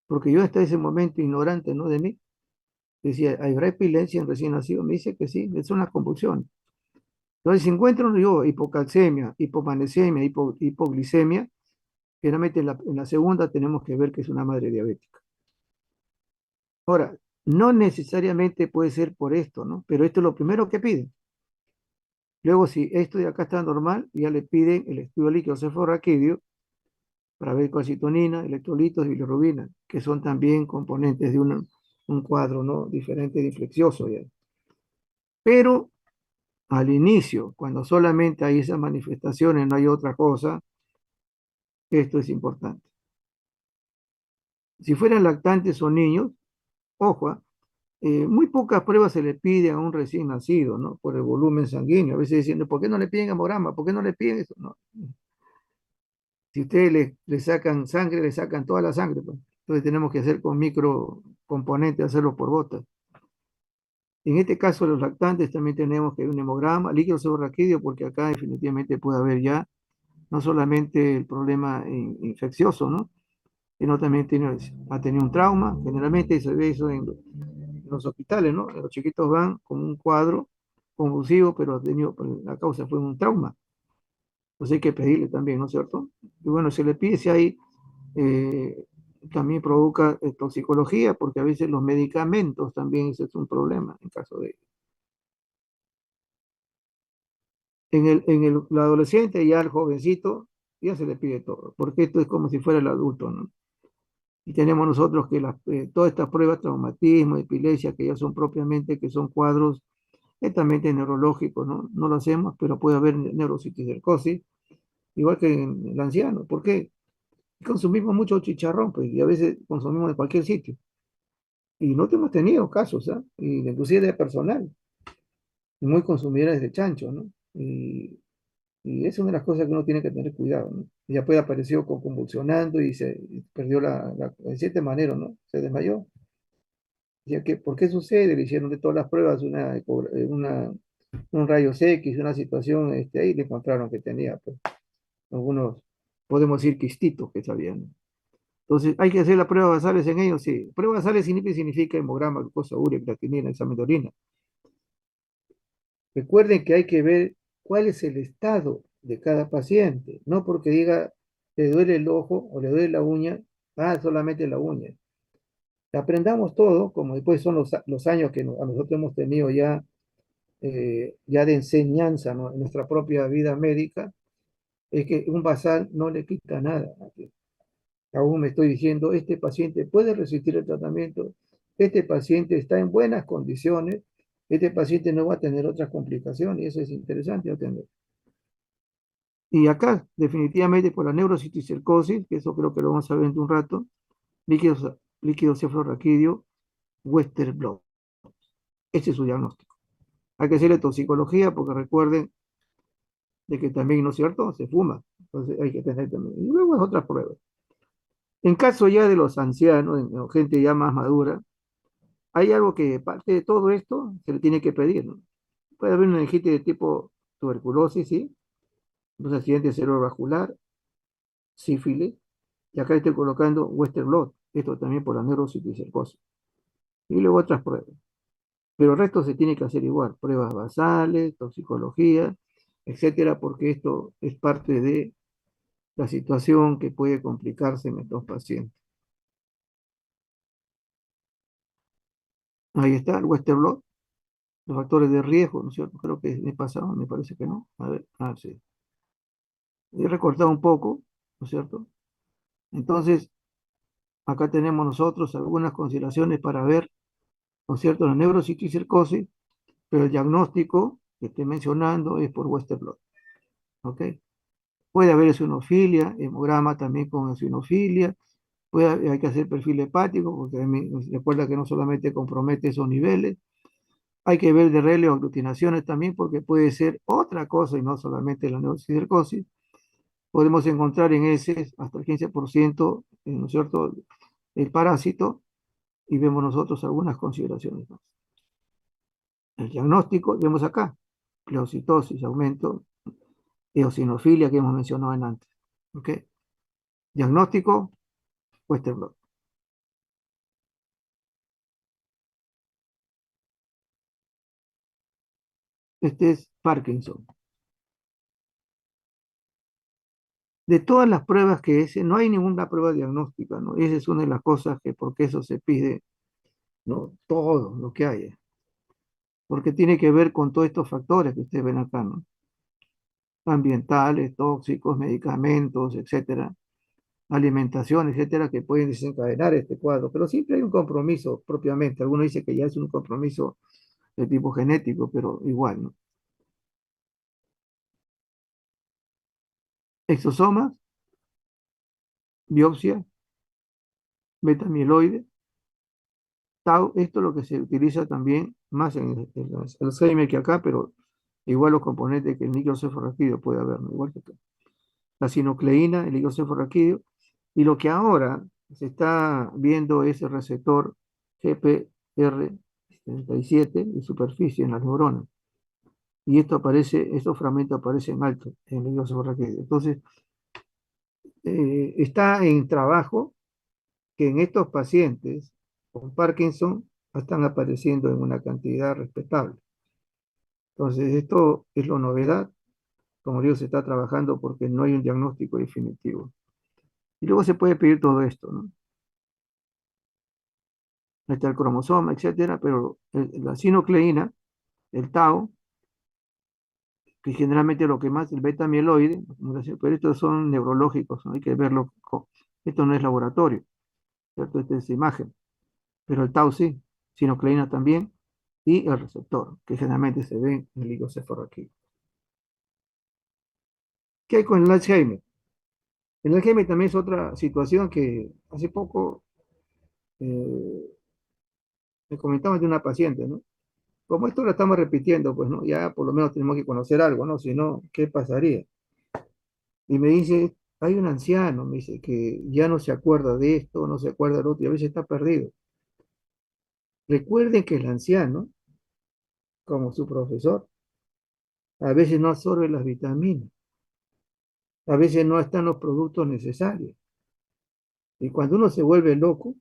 [SPEAKER 1] Porque yo hasta ese momento ignorante, ¿no? De mí, decía, ¿habrá epilepsia en recién nacido? Me dice que sí, son las convulsiones. Entonces, si encuentro yo hipocalcemia, hipomagnesemia, hipoglicemia, generalmente en la segunda tenemos que ver que es una madre diabética. Ahora, no necesariamente puede ser por esto, ¿no? Pero esto es lo primero que piden. Luego, si esto de acá está normal, ya le piden el estudio líquido cefalorraquídeo para ver calcitonina, electrolitos y bilirrubina, que son también componentes de un cuadro, ¿no? Diferente de infeccioso, ya. Pero al inicio, cuando solamente hay esas manifestaciones, no hay otra cosa, esto es importante. Si fueran lactantes o niños, ojo, muy pocas pruebas se le piden a un recién nacido, ¿no? Por el volumen sanguíneo. A veces diciendo, ¿por qué no le piden hemograma? ¿Por qué no le piden eso? No. Si ustedes le sacan sangre, le sacan toda la sangre, pues. Entonces tenemos que hacer con microcomponentes, hacerlo por gotas. En este caso, los lactantes también tenemos que un hemograma, líquido seborraquídeo, porque acá definitivamente puede haber ya no solamente el problema infeccioso, ¿no? Sino también ha tenido un trauma. Generalmente se ve eso en los hospitales, ¿no? Los chiquitos van con un cuadro convulsivo, pero la causa fue un trauma. Entonces hay que pedirle también, ¿no es cierto? Y bueno, se le pide si hay, eh, también provoca toxicología, porque a veces los medicamentos también ese es un problema en caso de... el adolescente, ya el jovencito, ya se le pide todo, porque esto es como si fuera el adulto, ¿no? Y tenemos nosotros que todas estas pruebas, traumatismo, epilepsia, que ya son propiamente, que son cuadros netamente neurológicos, ¿no? No lo hacemos, pero puede haber neurocitocercosis, igual que en el anciano. ¿Por qué? Consumimos mucho chicharrón, pues, y a veces consumimos de cualquier sitio. Y no hemos tenido casos, ¿ah? Y inclusive de personal. muy consumidoras de chancho, ¿no? Y es una de las cosas que uno tiene que tener cuidado, ¿no? Ya puede apareció convulsionando y se y perdió de cierta manera, ¿no? Se desmayó. Ya que, ¿por qué sucede? Le hicieron de todas las pruebas un rayos X, una situación, ahí le encontraron que tenía, pues, algunos, podemos decir, quistitos que sabían, ¿no? Entonces, ¿hay que hacer la prueba basales en ellos? Sí. Prueba basales significa hemograma, glucosa, urea, creatinina, examen de orina. Recuerden que hay que ver cuál es el estado de cada paciente, no porque diga le duele el ojo o le duele la uña, solamente la uña. Aprendamos todo, como después son los años que a nosotros hemos tenido ya de enseñanza, ¿no? En nuestra propia vida médica, es que un basal no le quita nada. Aún me estoy diciendo, este paciente puede resistir el tratamiento, este paciente está en buenas condiciones, este paciente no va a tener otras complicaciones, y eso es interesante atender. Y acá, definitivamente, por la neurociticercosis, que eso creo que lo vamos a ver en un rato, líquido cefalorraquídeo, Western blot. Este es su diagnóstico. Hay que hacerle toxicología porque recuerden de que también, ¿no es cierto?, se fuma. Entonces hay que tener también. Y luego otras pruebas. En caso ya de los ancianos, gente ya más madura, hay algo que parte de todo esto se le tiene que pedir, ¿no? Puede haber una meningitis de tipo tuberculosis, ¿sí? Un accidente cerebrovascular, sífilis, y acá estoy colocando Western blot, esto también por la neurociticercosis. Y luego otras pruebas. Pero el resto se tiene que hacer igual, pruebas basales, toxicología, etcétera, porque esto es parte de la situación que puede complicarse en estos pacientes. Ahí está el Western blot, los factores de riesgo, ¿no es cierto? Creo que me pasado, me parece que no. A ver, sí. He recortado un poco, ¿no es cierto? Entonces, acá tenemos nosotros algunas consideraciones para ver, ¿no es cierto?, la neurociticercosis, pero el diagnóstico que estoy mencionando es por Western blot, ¿ok? Puede haber eosinofilia, hemograma también con eosinofilia, hay que hacer perfil hepático, porque recuerda que no solamente compromete esos niveles, hay que ver de relé o aglutinaciones también, porque puede ser otra cosa y no solamente la neurocircosis. Podemos encontrar en ese hasta el 15%, ¿no es cierto?, el parásito, y vemos nosotros algunas consideraciones más. El diagnóstico, vemos acá, pleocitosis, aumento, eosinofilia que hemos mencionado en antes. ¿Ok? Diagnóstico, Western blot. Este es Parkinson. De todas las pruebas que no hay ninguna prueba diagnóstica, ¿no? Esa es una de las cosas que, porque eso se pide, ¿no? Todo lo que haya. Porque tiene que ver con todos estos factores que ustedes ven acá, ¿no? Ambientales, tóxicos, medicamentos, etcétera, alimentación, etcétera, que pueden desencadenar este cuadro. Pero siempre hay un compromiso propiamente. Algunos dicen que ya es un compromiso de tipo genético, pero igual, ¿no? Exosomas, biopsia, beta-amiloide, tau, esto es lo que se utiliza también más en el Alzheimer que acá, pero igual los componentes que el níquel cefalorraquídeo puede haber, ¿no? Igual que acá. La sinucleína, el níquel cefalorraquídeo, y lo que ahora se está viendo es el receptor GPR77 de superficie en las neuronas. Y estos fragmentos aparecen altos en el níquel cefalorraquídeo. Entonces, está en trabajo que en estos pacientes con Parkinson están apareciendo en una cantidad respetable. Entonces, esto es la novedad. Como digo, se está trabajando porque no hay un diagnóstico definitivo. Y luego se puede pedir todo esto, ¿no? Ahí está el cromosoma, etcétera, pero la sinocleína, el tau, que generalmente lo que más, el beta amiloide, pero estos son neurológicos, ¿no? Hay que verlo. Esto no es laboratorio, ¿cierto? Esta es imagen, pero el tau sí, sinocleína también, y el receptor, que generalmente se ve en el higocefalorraquídeo. ¿Qué hay con el Alzheimer? El Alzheimer también es otra situación que hace poco me comentaba de una paciente, ¿no? Como esto lo estamos repitiendo, pues, ¿no? Ya por lo menos tenemos que conocer algo, ¿no? Si no, ¿qué pasaría? Y me dice, hay un anciano, me dice, que ya no se acuerda de esto, no se acuerda de lo otro, y a veces está perdido. Recuerden que el anciano, como su profesor, a veces no absorbe las vitaminas, a veces no están los productos necesarios. Y cuando uno se vuelve loco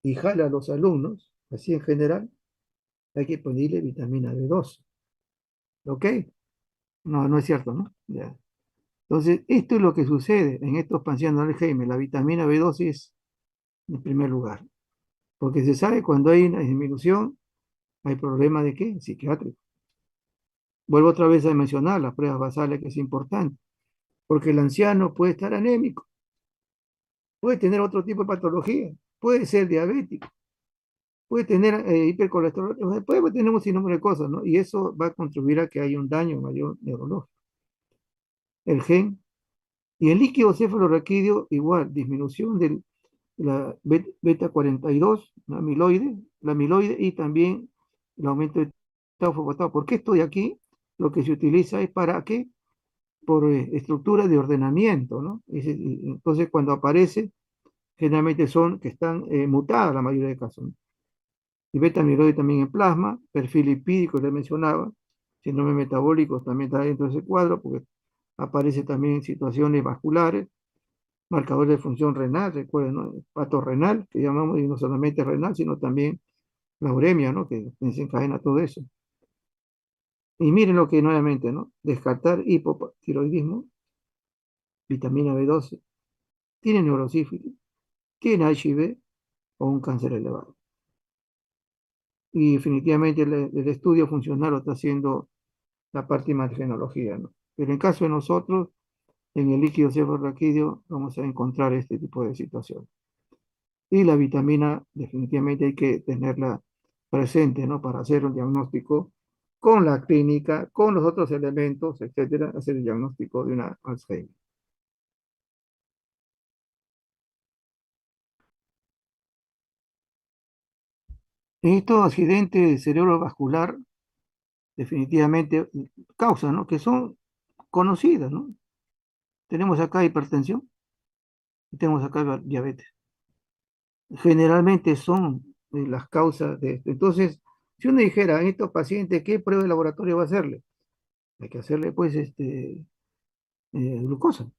[SPEAKER 1] y jala a los alumnos, así en general, hay que ponerle vitamina B12. ¿Ok? No, no es cierto, ¿no? Ya. Entonces, esto es lo que sucede en estos pacientes de Alzheimer. La vitamina B12 es en primer lugar, porque se sabe cuando hay una disminución, hay problema de qué? Psiquiátrico. Vuelvo otra vez a mencionar las pruebas basales, que es importante, porque el anciano puede estar anémico, puede tener otro tipo de patología, puede ser diabético, puede tener hipercolesterol, puede tener un sinnúmero de cosas, ¿no? Y eso va a contribuir a que haya un daño mayor neurológico. El gen y el líquido cefalorraquídeo, igual, disminución de la beta 42, la amiloide y también el aumento de tau fosfatado. ¿Por qué estoy aquí? Lo que se utiliza es para qué? Por estructura de ordenamiento, ¿no? Entonces, cuando aparece, generalmente son que están mutadas la mayoría de casos, ¿no? Y beta amiloide también en plasma, perfil lipídico, le mencionaba, síndrome metabólico también está dentro de ese cuadro, porque aparece también en situaciones vasculares, marcador de función renal, recuerden, ¿no? Pato renal, que llamamos, y no solamente renal, sino también la uremia, ¿no? Que desencadena todo eso. Y miren lo que nuevamente, ¿no? Descartar hipotiroidismo, vitamina B12, tiene neurosífilis, tiene HIV o un cáncer elevado. Y definitivamente el estudio funcional lo está haciendo la parte de imagenología, ¿no? Pero en caso de nosotros, en el líquido cefalorraquídeo vamos a encontrar este tipo de situación. Y la vitamina definitivamente hay que tenerla presente, ¿no? Para hacer un diagnóstico con la clínica, con los otros elementos, etcétera, hacer el diagnóstico de una Alzheimer. En estos accidentes cerebrovascular definitivamente causan, ¿no? Que son conocidas, ¿no? Tenemos acá hipertensión y tenemos acá diabetes. Generalmente son las causas de esto. Entonces, si uno dijera a estos pacientes, ¿qué prueba de laboratorio va a hacerle? Hay que hacerle, pues, glucosa,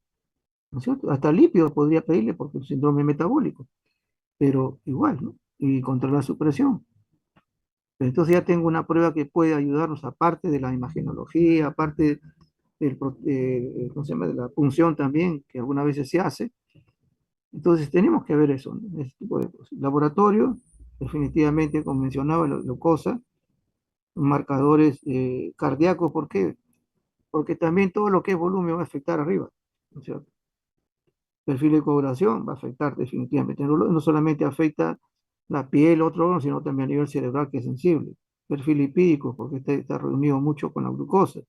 [SPEAKER 1] ¿no es cierto? Hasta lípidos podría pedirle porque es un síndrome metabólico, pero igual, ¿no? Y controlar su presión. Pero entonces ya tengo una prueba que puede ayudarnos, aparte de la imagenología, aparte ¿cómo se llama? De la punción también, que algunas veces se hace. Entonces tenemos que ver eso, ¿no? Ese tipo de cosas. Laboratorio, definitivamente, como mencionaba, la glucosa, marcadores cardíacos, ¿por qué? Porque también todo lo que es volumen va a afectar arriba, ¿no es cierto? Perfil de coagulación va a afectar definitivamente. No, no solamente afecta la piel, otro órgano, sino también a nivel cerebral, que es sensible. Perfil lipídico, porque está reunido mucho con la glucosa.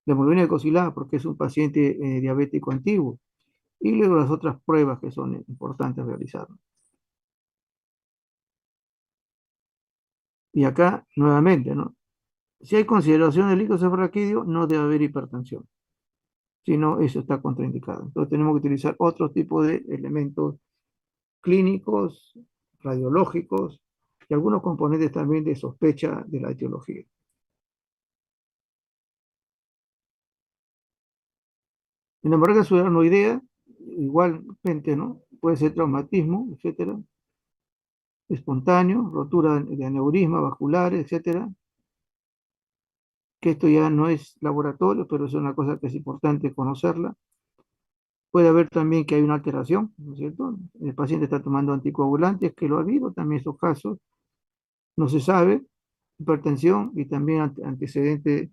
[SPEAKER 1] La hemoglobina glucosilada, porque es un paciente diabético antiguo. Y luego las otras pruebas que son importantes realizar. Y acá, nuevamente, ¿no? Si hay consideración del líquido cefalorraquídeo, no debe haber hipertensión, sino eso está contraindicado. Entonces tenemos que utilizar otro tipo de elementos clínicos, radiológicos y algunos componentes también de sospecha de la etiología. En embargo, eso era una idea, igualmente, ¿no? Puede ser traumatismo, etcétera, espontáneo, rotura de aneurisma vascular, etcétera, que esto ya no es laboratorio, pero es una cosa que es importante conocerla. Puede haber también que hay una alteración, ¿no es cierto? El paciente está tomando anticoagulantes, que lo ha habido también esos casos, no se sabe, hipertensión y también antecedente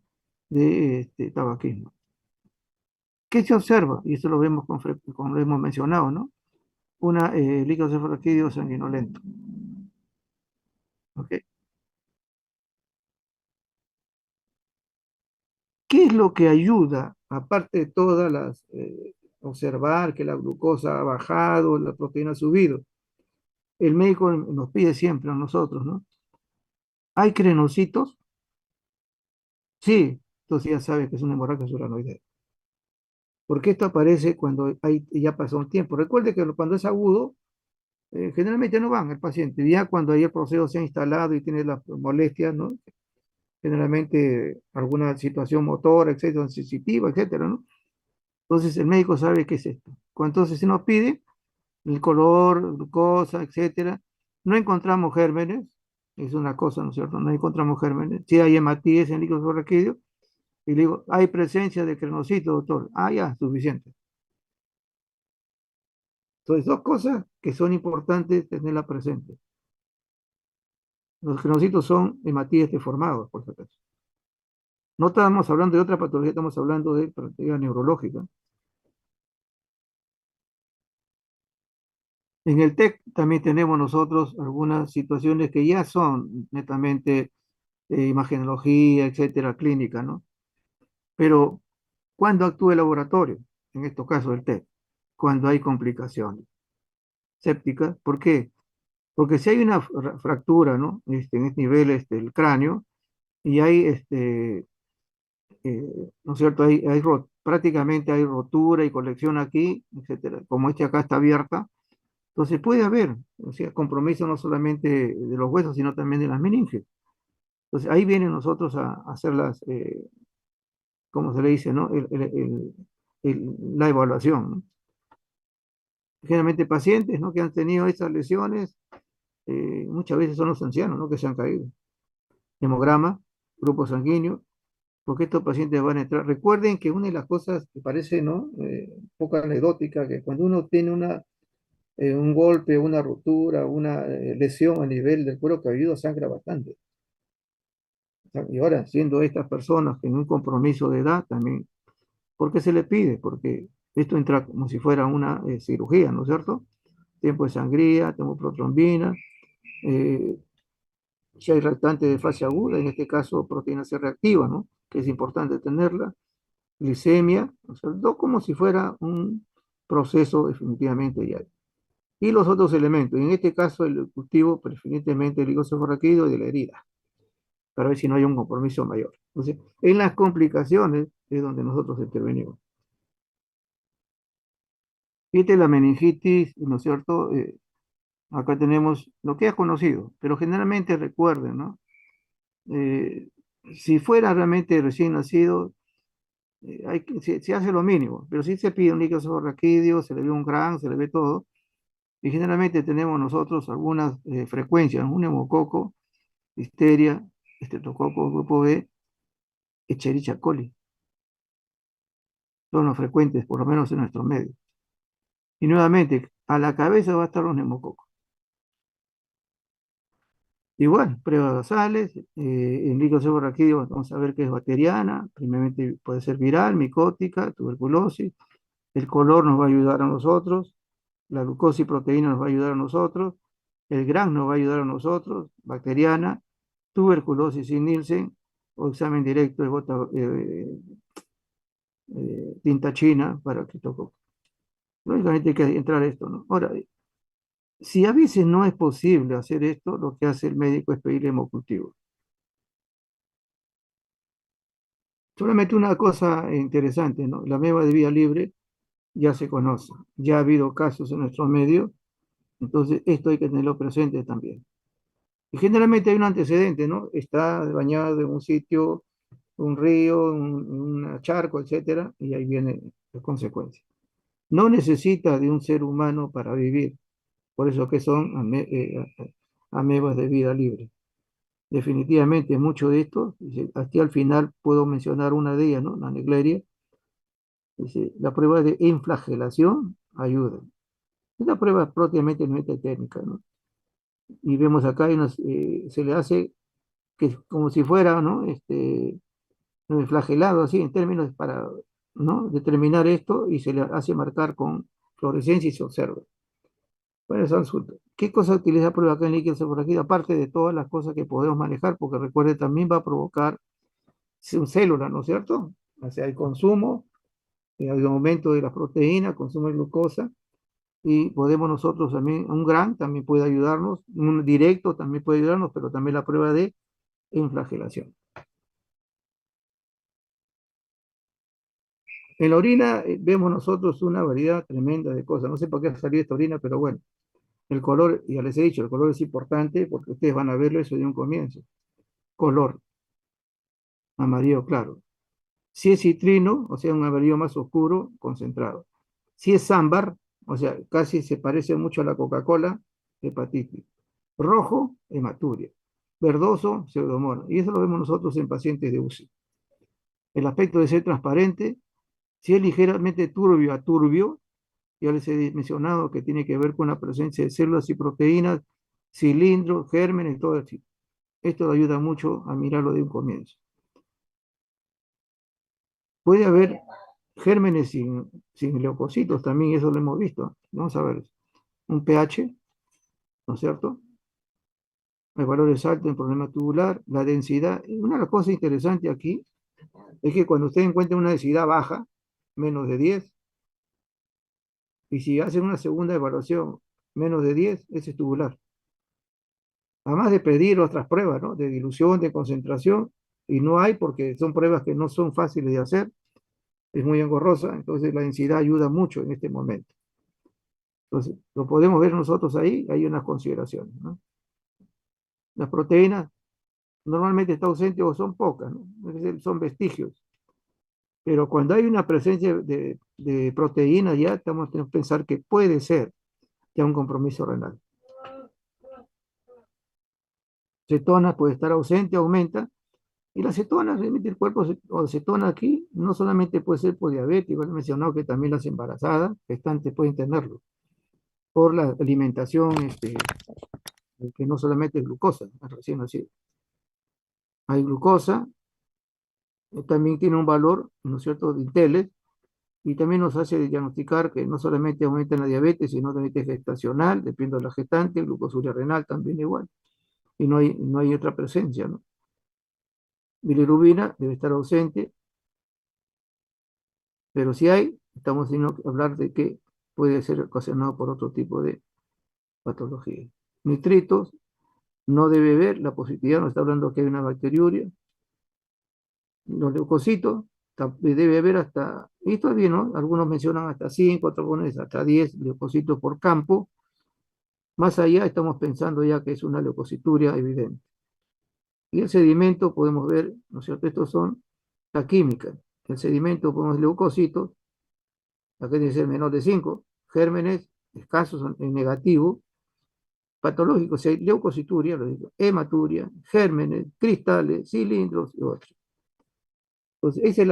[SPEAKER 1] de tabaquismo. ¿Qué se observa? Y eso lo vemos como lo hemos mencionado, ¿no? Una líquido cefalorraquídeo sanguinolento. ¿Ok? ¿Qué es lo que ayuda, aparte de todas las, observar que la glucosa ha bajado, la proteína ha subido? El médico nos pide siempre a nosotros, ¿no? ¿Hay crenocitos? Sí, entonces ya sabes que es una hemorragia subaracnoidea. Porque esto aparece cuando ya pasó un tiempo. Recuerde que cuando es agudo, generalmente no van el paciente. Ya cuando ahí el proceso se ha instalado y tiene las molestias, ¿no? Generalmente alguna situación motora, etcétera, sensitiva, etcétera, ¿no? Entonces el médico sabe qué es esto. Entonces se nos pide el color, glucosa, etcétera. No encontramos gérmenes, es una cosa, ¿no es cierto? No encontramos gérmenes. Sí hay hematíes en líquido subarráquido, y le digo, hay presencia de crenocito, doctor. Ah, ya, suficiente. Entonces, dos cosas que son importantes tenerla presente. Los crenocitos son hematíes deformados, por si acaso. No estamos hablando de otra patología, estamos hablando de patología neurológica. En el TEC también tenemos nosotros algunas situaciones que ya son netamente imagenología, etcétera, clínica, ¿no? Pero, ¿cuándo actúa el laboratorio? En estos casos del TEC, cuando hay complicaciones sépticas. ¿Por qué? Porque si hay una fractura, ¿no? En este nivel del cráneo, y hay, ¿no es cierto? Prácticamente hay rotura y colección aquí, etcétera. Como este acá está abierta, entonces puede haber, o sea, compromiso no solamente de los huesos, sino también de las meninges. Entonces ahí vienen nosotros a hacer ¿cómo se le dice, no? La evaluación, ¿no? Generalmente pacientes, ¿no? Que han tenido estas lesiones, muchas veces son los ancianos, ¿no? Que se han caído. Hemograma, grupo sanguíneo, porque estos pacientes van a entrar. Recuerden que una de las cosas que parece, ¿no? Un poco anecdótica, que cuando uno tiene un golpe, una ruptura, una lesión a nivel del cuero cabelludo, sangra bastante. Y ahora, siendo estas personas en un compromiso de edad, también, ¿por qué se le pide? Porque esto entra como si fuera una cirugía, ¿no es cierto? Tiempo de sangría, tiempo de protrombina, eh, si hay reactante de fase aguda, en este caso proteína C reactiva, ¿no? Que es importante tenerla, glicemia, o sea, todo como si fuera un proceso definitivamente ya. Y los otros elementos, en este caso el cultivo preferentemente el hígado cefalorraquídeo y de la herida, para ver si no hay un compromiso mayor. Entonces, en las complicaciones es donde nosotros intervenimos. Fíjate la meningitis, ¿no es cierto? Acá tenemos lo que has conocido, pero generalmente recuerden, ¿no? Eh, si fuera realmente recién nacido, se hace lo mínimo, pero si se pide un líquido cefalorraquídeo, se le ve un gran, se le ve todo, y generalmente tenemos nosotros algunas frecuencias, un neumococo, listeria, estreptococo grupo B, Escherichia coli, son los frecuentes, por lo menos en nuestro medio. Y nuevamente, a la cabeza va a estar los neumococos. Igual, pruebas basales, en líquido cefalorraquídeo vamos a ver que es bacteriana, primeramente puede ser viral, micótica, tuberculosis, el color nos va a ayudar a nosotros, la glucosa y proteína nos va a ayudar a nosotros, el GRAM nos va a ayudar a nosotros, bacteriana, tuberculosis sin Nielsen, o examen directo de tinta china para que toque. Lógicamente hay que entrar a esto, ¿no? Ahora, si a veces no es posible hacer esto, lo que hace el médico es pedirle hemocultivo. Solamente una cosa interesante, ¿no? La meba de vía libre ya se conoce, ya ha habido casos en nuestro medio, entonces esto hay que tenerlo presente también. Y generalmente hay un antecedente, ¿no? Está bañado en un sitio, un río, un charco, etcétera, y ahí viene la consecuencia. No necesita de un ser humano para vivir, por eso que son amebas de vida libre. Definitivamente, mucho de esto, hasta al final puedo mencionar una de ellas, ¿no? La negleria. Dice, la prueba de inflagelación ayuda. Es una prueba propiamente técnica, ¿no? Y vemos acá, se le hace que como si fuera, ¿no? Flagelado, así, en términos para, ¿no? Determinar esto y se le hace marcar con fluorescencia y se observa. Bueno, ¿qué cosa utiliza prueba acá en líquido cefalorraquídeo? Aparte de todas las cosas que podemos manejar, porque recuerde, también va a provocar célula, ¿no es cierto? O sea, el consumo, el aumento de la proteína, consumo de glucosa, y podemos nosotros también, un gran también puede ayudarnos, un directo también puede ayudarnos, pero también la prueba de en flagelación. En la orina vemos nosotros una variedad tremenda de cosas. No sé por qué ha salido esta orina, pero bueno, el color, ya les he dicho, el color es importante porque ustedes van a verlo eso de un comienzo. Color, amarillo claro. Si es citrino, o sea, un amarillo más oscuro, concentrado. Si es ámbar, o sea, casi se parece mucho a la Coca-Cola, hepatitis. Rojo, hematuria. Verdoso, pseudomonas. Y eso lo vemos nosotros en pacientes de UCI. El aspecto de ser transparente, si es ligeramente turbio a turbio, ya les he mencionado que tiene que ver con la presencia de células y proteínas, cilindros, gérmenes, todo eso. Esto ayuda mucho a mirarlo de un comienzo. Puede haber gérmenes sin leucocitos también, eso lo hemos visto. Vamos a ver, un pH, ¿no es cierto? El valor exacto en problema tubular, la densidad. Una de las cosas interesantes aquí es que cuando usted encuentra una densidad baja, menos de 10, y si hacen una segunda evaluación menos de 10, ese es tubular. Además de pedir otras pruebas, ¿no? De dilución, de concentración, y no hay porque son pruebas que no son fáciles de hacer, es muy engorrosa, entonces la densidad ayuda mucho en este momento. Entonces, lo podemos ver nosotros ahí, hay unas consideraciones, ¿no? Las proteínas normalmente están ausentes o son pocas, ¿no? Es decir, son vestigios. Pero cuando hay una presencia de proteínas, ya estamos teniendo que pensar que puede ser ya un compromiso renal. Cetona puede estar ausente, aumenta, y la cetona, realmente el cuerpo o cetona aquí, no solamente puede ser por diabetes, igual he mencionado que también las embarazadas gestantes pueden tenerlo, por la alimentación, que no solamente es glucosa, recién nacido. Hay glucosa, también tiene un valor, ¿no es cierto?, de inteles, y también nos hace diagnosticar que no solamente aumenta en la diabetes, sino diabetes gestacional, depende de la gestante, glucosuria renal también igual, y no hay otra presencia, ¿no? Bilirrubina debe estar ausente, pero si hay, estamos teniendo que hablar de que puede ser ocasionado por otro tipo de patología. Nitritos, no debe haber, la positividad nos está hablando que hay una bacteriuria. Los leucocitos, debe haber hasta, y esto es bien, ¿no? Algunos mencionan hasta 5, otros ponen hasta 10 leucocitos por campo. Más allá estamos pensando ya que es una leucocituria evidente. Y el sedimento podemos ver, ¿no es cierto? Estos son la química. El sedimento podemos leucocitos, acá tiene que ser menor de 5, gérmenes escasos en negativo, patológicos, si hay leucocituria, lo digo, hematuria, gérmenes, cristales, cilindros y otros. Entonces, ese es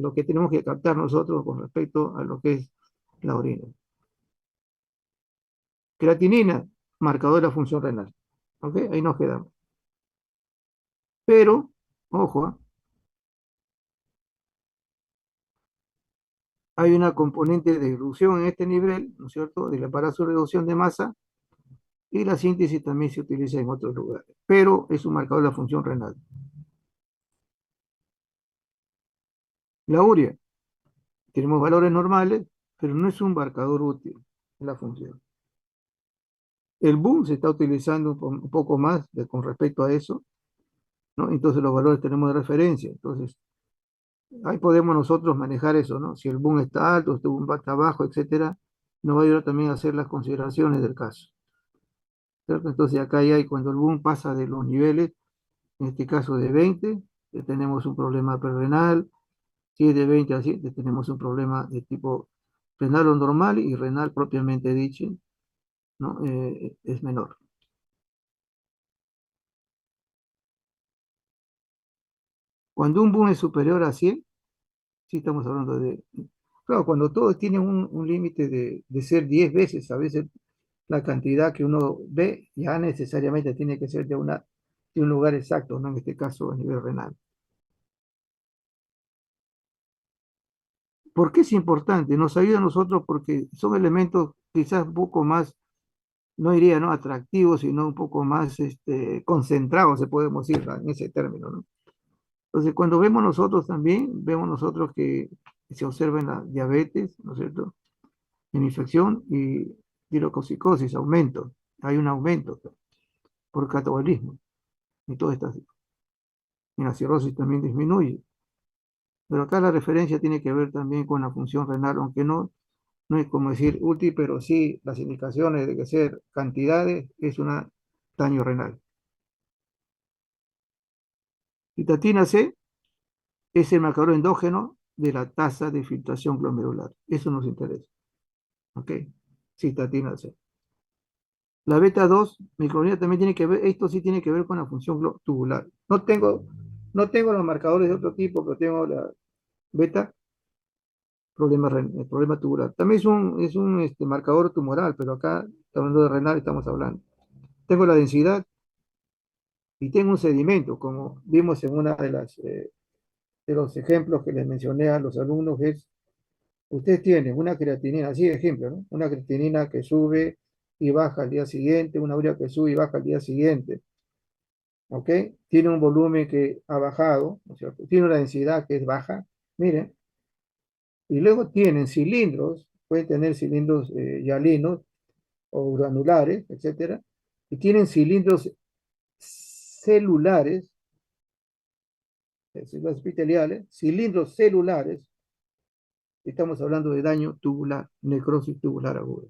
[SPEAKER 1] lo que tenemos que captar nosotros con respecto a lo que es la orina. Creatinina, marcador de la función renal. ¿Ok? Ahí nos quedamos. Pero, ojo, hay una componente de dilución en este nivel, ¿no es cierto?, de la para su reducción de masa, y la síntesis también se utiliza en otros lugares, pero es un marcador de la función renal. La urea, tenemos valores normales, pero no es un marcador útil en la función. El boom se está utilizando un poco más con respecto a eso, ¿no? Entonces los valores tenemos de referencia. Entonces, ahí podemos nosotros manejar eso, ¿no? Si el boom está alto, si el boom está bajo, etcétera, nos va a ayudar también a hacer las consideraciones del caso, ¿cierto? Entonces acá ya hay, cuando el boom pasa de los niveles, en este caso de 20, tenemos un problema prerrenal. Si es de 20 a 7, tenemos un problema de tipo renal o normal y renal propiamente dicho, ¿no? Es menor. Cuando un boom es superior a 100, sí estamos hablando de... Claro, cuando todos tienen un límite de ser 10 veces, a veces la cantidad que uno ve ya necesariamente tiene que ser de un lugar exacto, ¿no? En este caso a nivel renal. ¿Por qué es importante? Nos ayuda a nosotros porque son elementos quizás un poco más, no diría, ¿no?, atractivos, sino un poco más concentrados, se podemos decir en ese término, ¿no? Entonces, cuando vemos nosotros también, vemos nosotros que se observa en la diabetes, ¿no es cierto?, en infección y glucosicosis, aumento. Hay un aumento por catabolismo y todo esto así. en la cirrosis también disminuye. Pero acá la referencia tiene que ver también con la función renal, aunque no es como decir útil, pero sí las indicaciones de que ser cantidades es un daño renal. Citatina C es el marcador endógeno de la tasa de filtración glomerular. Eso nos interesa. ¿Ok? Citatina C. La beta 2 microglobulina también tiene que ver, esto sí tiene que ver con la función tubular. No tengo los marcadores de otro tipo, pero tengo la beta, problema tubular. También es un marcador tumoral, pero acá, hablando de renal, estamos hablando. Tengo la densidad y tengo un sedimento, como vimos en una de los ejemplos que les mencioné a los alumnos, es, ustedes tienen una creatinina, así de ejemplo, ¿no? Una creatinina que sube y baja al día siguiente, una urea que sube y baja al día siguiente, ¿ok? Tiene un volumen que ha bajado, ¿no es cierto? Tiene una densidad que es baja, miren, y luego tienen cilindros, pueden tener cilindros hialinos o granulares, etcétera, y tienen cilindros celulares, cilindros epiteliales, cilindros celulares, estamos hablando de daño tubular, necrosis tubular aguda.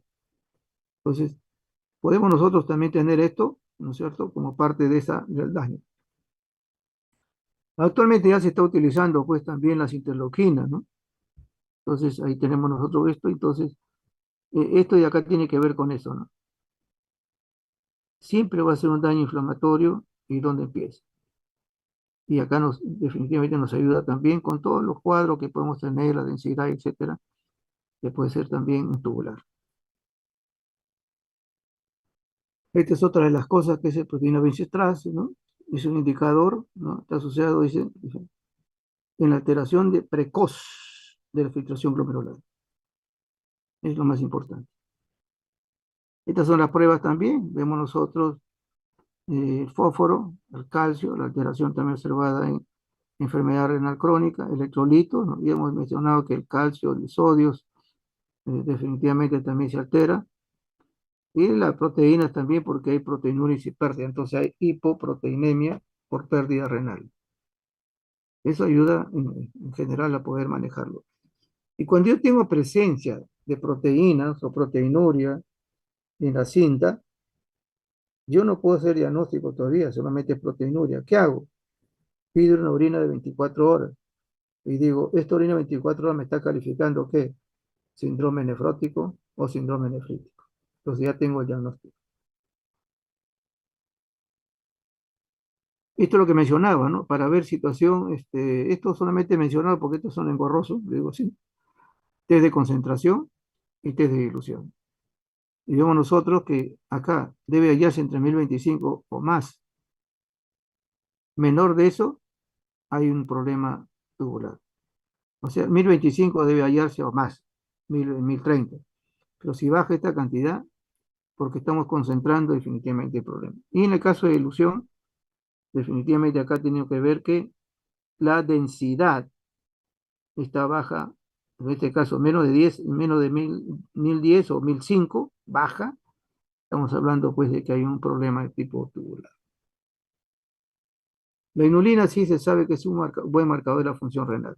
[SPEAKER 1] Entonces, podemos nosotros también tener esto, ¿no es cierto?, como parte del daño. Actualmente ya se está utilizando pues también las interleuquinas, ¿no? Entonces ahí tenemos nosotros esto, entonces esto de acá tiene que ver con eso, ¿no? Siempre va a ser un daño inflamatorio y dónde empieza. Y acá definitivamente nos ayuda también con todos los cuadros que podemos tener, la densidad, etcétera, que puede ser también un tubular. Esta es otra de las cosas que es el proteína benzestrase, ¿no? Es un indicador, ¿no? Está asociado, dice, en la alteración precoz de la filtración glomerular. Es lo más importante. Estas son las pruebas también. Vemos nosotros el fósforo, el calcio, la alteración también observada en enfermedad renal crónica, electrolitos, ¿no? Ya hemos mencionado que el calcio, el sodio, definitivamente también se altera. Y las proteínas también, porque hay proteinuria y pérdida. Entonces hay hipoproteinemia por pérdida renal. Eso ayuda en general a poder manejarlo. Y cuando yo tengo presencia de proteínas o proteinuria en la cinta, yo no puedo hacer diagnóstico todavía, solamente proteinuria. ¿Qué hago? Pido una orina de 24 horas y digo, esta orina de 24 horas me está calificando ¿qué? Síndrome nefrótico o síndrome nefrítico. Entonces ya tengo el diagnóstico. Esto es lo que mencionaba, ¿no? Para ver situación, esto solamente mencionado porque estos son engorrosos, digo sí, test de concentración y test de dilución. Y vemos nosotros que acá debe hallarse entre 1025 o más. Menor de eso, hay un problema tubular. O sea, 1025 debe hallarse o más, 1030. Pero si baja esta cantidad, porque estamos concentrando definitivamente el problema. Y en el caso de dilución, definitivamente acá tenemos que ver que la densidad está baja, en este caso menos de 10, menos de 1010 o 1005, baja. Estamos hablando pues de que hay un problema de tipo tubular. La inulina sí se sabe que es un buen marcador de la función renal.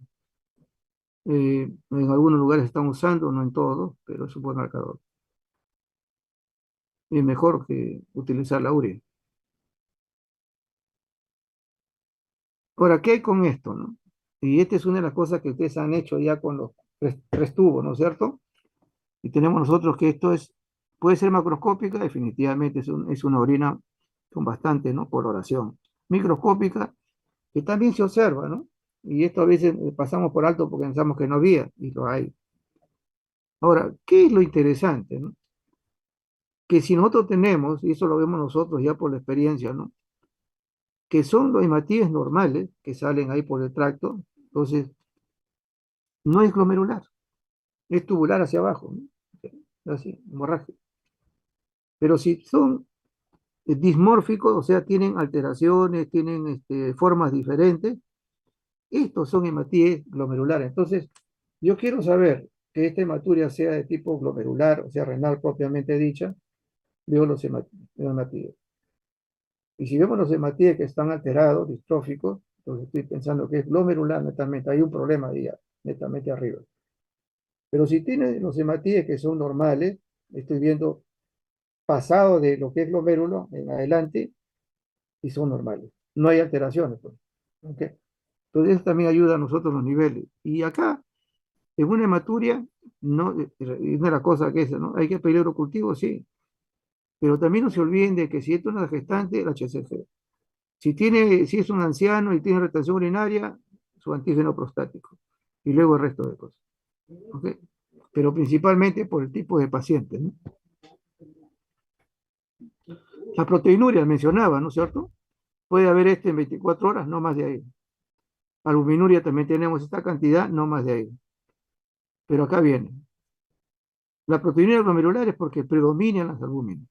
[SPEAKER 1] En algunos lugares se están usando, no en todos, pero es un buen marcador. Es mejor que utilizar la urea. Ahora, ¿qué hay con esto, no? Y esta es una de las cosas que ustedes han hecho ya con los tres tubos, ¿no es cierto? Y tenemos nosotros que esto puede ser macroscópica, definitivamente es una orina con bastante, ¿no?, coloración. Microscópica, que también se observa, ¿no? Y esto a veces pasamos por alto porque pensamos que no había, y lo hay. Ahora, ¿qué es lo interesante, no? Que si nosotros tenemos, y eso lo vemos nosotros ya por la experiencia, ¿no?, que son los hematíes normales que salen ahí por el tracto, entonces no es glomerular, es tubular hacia abajo, ¿no? Así, hemorragia. Pero si son dismórficos, o sea, tienen alteraciones, tienen formas diferentes, estos son hematíes glomerulares. Entonces, yo quiero saber que esta hematuria sea de tipo glomerular, o sea, renal propiamente dicha, veo los hematíes. Y si vemos los hematíes que están alterados, distróficos, Entonces estoy pensando que es glomerular netamente, hay un problema ahí, netamente arriba. Pero si tiene los hematíes que son normales, estoy viendo pasado de lo que es glomérulo en adelante y son normales. No hay alteraciones, pues. ¿Ok? Entonces eso también ayuda a nosotros los niveles. Y acá, en una hematuria, no, es una de las cosas que es, ¿no? Hay que pedir cultivo, sí, pero también no se olviden de que si es una gestante, el HCG. Si es un anciano y tiene retención urinaria, su antígeno prostático. Y luego el resto de cosas. ¿Ok? Pero principalmente por el tipo de paciente, ¿no? La proteinuria mencionaba, ¿no es cierto? Puede haber este en 24 horas, no más de ahí. Albuminuria también tenemos esta cantidad, no más de ahí. Pero acá viene. La proteinuria glomerular es porque predominan las albúminas.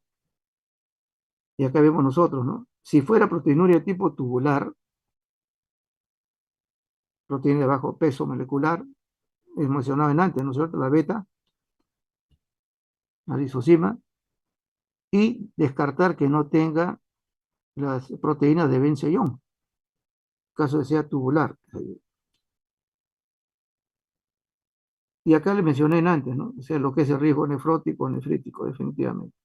[SPEAKER 1] Y acá vemos nosotros, ¿no? Si fuera proteinuria tipo tubular, proteína de bajo peso molecular, es mencionado en antes, ¿no es cierto? La beta, la lisozima, y descartar que no tenga las proteínas de Benzion, caso de sea tubular. Y acá le mencioné en antes, ¿no? O sea, lo que es el riesgo nefrótico, nefrítico, definitivamente.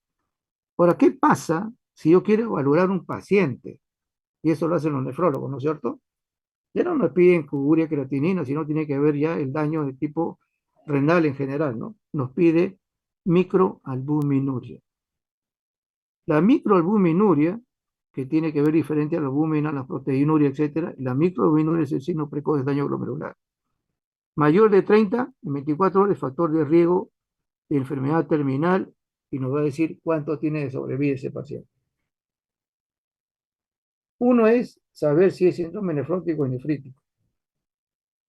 [SPEAKER 1] Ahora, ¿qué pasa si yo quiero evaluar un paciente? Y eso lo hacen los nefrólogos, ¿no es cierto? Ya no nos piden urea creatinina, sino tiene que ver ya el daño de tipo renal en general, ¿no? Nos pide microalbuminuria. La microalbuminuria, que tiene que ver diferente a la albúmina, la proteinuria, etcétera, la microalbuminuria es el signo precoz de daño glomerular. Mayor de 30 en 24 horas, factor de riesgo de enfermedad terminal y nos va a decir cuánto tiene de sobrevida ese paciente. Uno es saber si es síndrome nefrótico o nefrítico.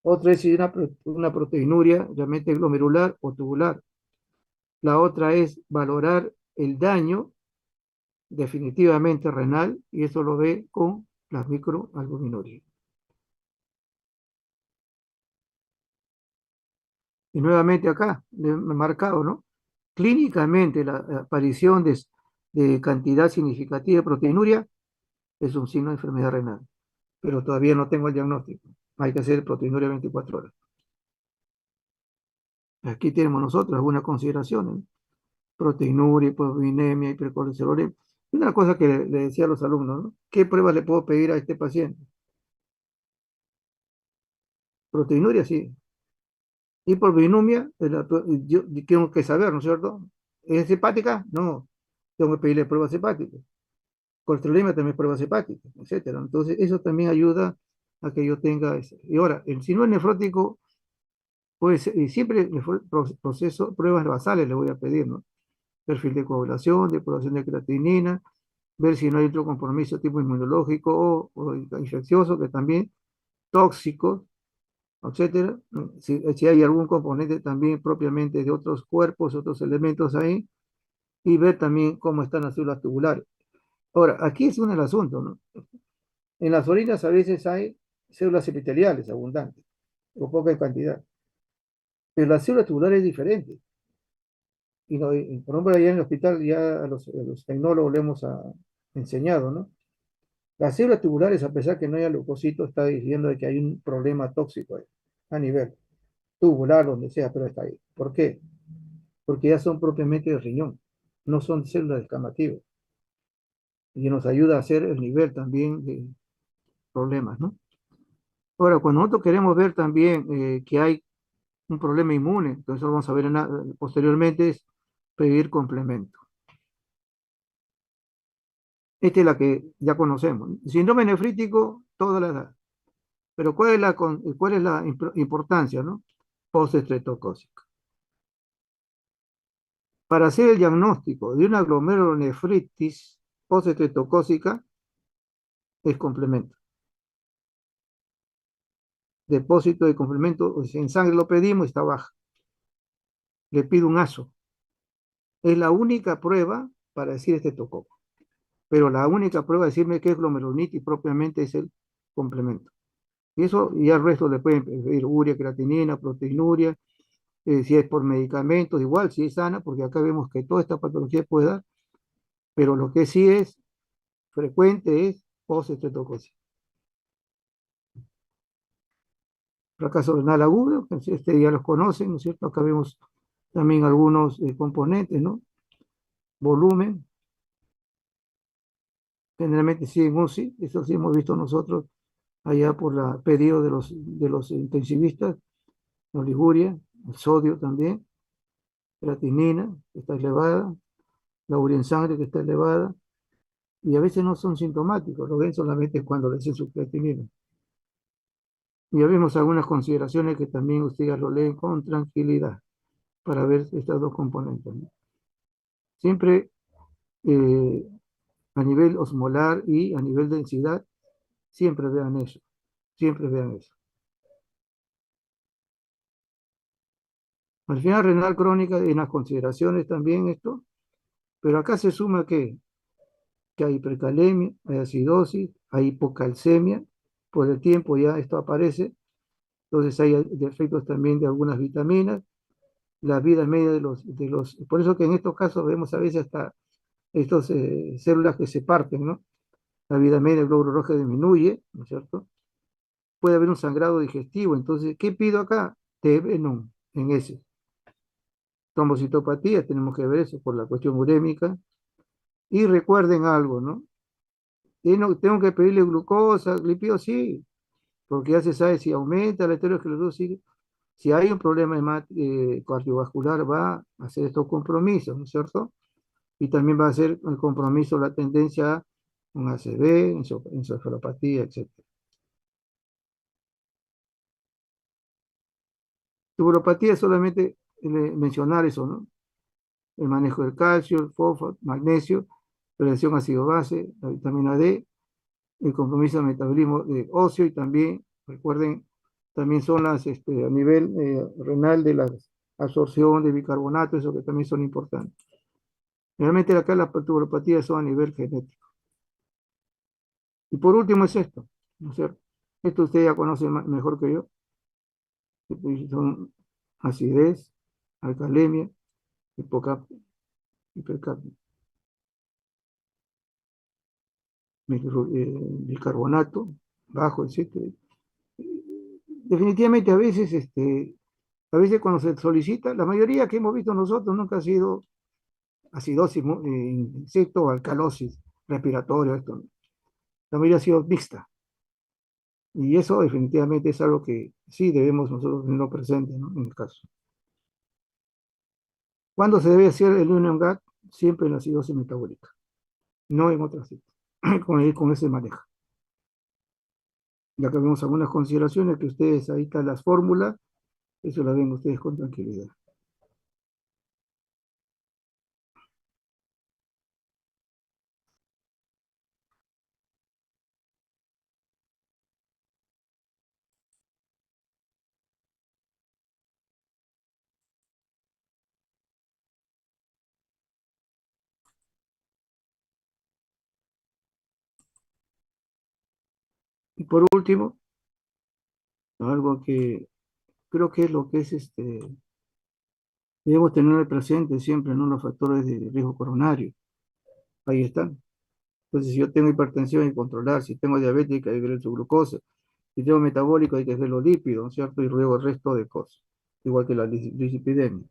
[SPEAKER 1] Otro es si es una proteinuria realmente glomerular o tubular. La otra es valorar el daño definitivamente renal y eso lo ve con las microalbuminurias. Y nuevamente acá, le he marcado, ¿no? Clínicamente la aparición de cantidad significativa de proteinuria es un signo de enfermedad renal, pero todavía no tengo el diagnóstico. Hay que hacer proteinuria 24 horas. Aquí tenemos nosotros algunas consideraciones, ¿no? Proteinuria, hipovinemia, hipercolesterolemia. Una cosa que le decía a los alumnos, ¿no? ¿Qué pruebas le puedo pedir a este paciente? Proteinuria, sí. Hipervinemia, yo tengo que saber, ¿no es cierto? ¿Es hepática? No. Tengo que pedirle pruebas hepáticas. Colesterolemia también pruebas hepáticas, etcétera. Entonces, eso también ayuda a que yo tenga eso. Y ahora, si no es nefrótico, pues siempre proceso, pruebas basales le voy a pedir, ¿no? Perfil de coagulación, depuración de creatinina, ver si no hay otro compromiso tipo inmunológico o infeccioso, que también tóxico, etcétera. Si hay algún componente también propiamente de otros cuerpos, otros elementos ahí, y ver también cómo están las células tubulares. Ahora, aquí es el asunto, ¿no? En las orinas a veces hay células epiteliales abundantes, o poca cantidad, pero la célula tubular es diferente. Y, por ejemplo, allá en el hospital ya a los tecnólogos le hemos enseñado, ¿no? Las células tubulares, a pesar que no haya leucocitos, está diciendo de que hay un problema tóxico ahí, a nivel tubular, donde sea, pero está ahí. ¿Por qué? Porque ya son propiamente de riñón, no son células descamativas. Y nos ayuda a hacer el nivel también de problemas, ¿no? Ahora, cuando nosotros queremos ver también que hay un problema inmune, entonces vamos a ver posteriormente, es pedir complemento. Esta es la que ya conocemos. Síndrome nefrítico, toda la edad. Pero ¿cuál es la importancia, no? Postestreptocócica. Para hacer el diagnóstico de una glomerulonefritis postestreptocócica es complemento. Depósito de complemento, o sea, en sangre lo pedimos, está baja. Le pido un ASO. Es la única prueba para decir este tococo. Pero la única prueba de decirme que es glomerulonitis propiamente es el complemento. Y eso, y al resto le pueden pedir urea, creatinina, proteinuria, si es por medicamentos, igual, si es sana, porque acá vemos que toda esta patología puede dar, pero lo que sí es frecuente es postestreptococia. fracaso renal agudo, pues, ya los conocen, ¿no es cierto? Acá vemos también algunos componentes, ¿no? Volumen, generalmente sí en UCI, eso sí hemos visto nosotros allá por la pedido de los intensivistas, la oliguria, el sodio también, creatinina, que está elevada, la urea en sangre que está elevada, y a veces no son sintomáticos, lo ven solamente cuando le hacen su creatinina. Y ya vemos algunas consideraciones que también ustedes lo leen con tranquilidad para ver estas dos componentes, ¿no? Siempre eh, a nivel osmolar y a nivel densidad, siempre vean eso, siempre vean eso. Al final renal crónica, en las consideraciones también esto, pero acá se suma que hay hipercalemia, hay acidosis, hay hipocalcemia, por el tiempo ya esto aparece, entonces hay defectos también de algunas vitaminas, la vida media por eso que en estos casos vemos a veces hasta estas células que se parten, ¿no? La vida media del glóbulo rojo disminuye, ¿no es cierto? Puede haber un sangrado digestivo, entonces, ¿qué pido acá? TB en ese. Trombocitopatía, tenemos que ver eso por la cuestión urémica. Y recuerden algo, ¿no? Y no tengo que pedirle glucosa, lípidos, sí, porque ya se sabe si aumenta la aterosclerosis, si hay un problema cardiovascular, va a hacer estos compromisos, ¿no es cierto? Y también va a hacer el compromiso la tendencia a un ACV, encefalopatía, etcétera. Neuropatía solamente mencionar eso, ¿no? El manejo del calcio, el fósforo, magnesio, prevención ácido-base, la vitamina D, el compromiso del metabolismo de óseo y también, recuerden, también son a nivel renal de la absorción de bicarbonato, eso que también son importantes. Realmente acá las neuropatías son a nivel genético. Y por último es esto, ¿no es cierto? Esto usted ya conoce mejor que yo, que son acidez, alcalemia, hipercapnia, bicarbonato bajo, etcétera. Definitivamente a veces cuando se solicita, la mayoría que hemos visto nosotros nunca ha sido acidosis, insecto o alcalosis respiratoria, esto, ¿no? La mayoría ha sido mixta. Y eso definitivamente es algo que sí debemos nosotros tenerlo presente, ¿no? En el caso. ¿Cuándo se debe hacer el Union GAT? Siempre en la acidosis metabólica, no en otras citas, con ese manejo. Ya que vemos algunas consideraciones que ustedes, ahí están las fórmulas, eso las ven ustedes con tranquilidad. Y por último, algo que creo que es lo que es debemos tener presente siempre, ¿no? Los factores de riesgo coronario. Ahí están. Entonces, si yo tengo hipertensión, hay que controlar. Si tengo diabetes, hay que ver su glucosa. Si tengo metabólico, hay que ver los lípidos, ¿no es cierto? Y luego el resto de cosas. Igual que la dislipidemia.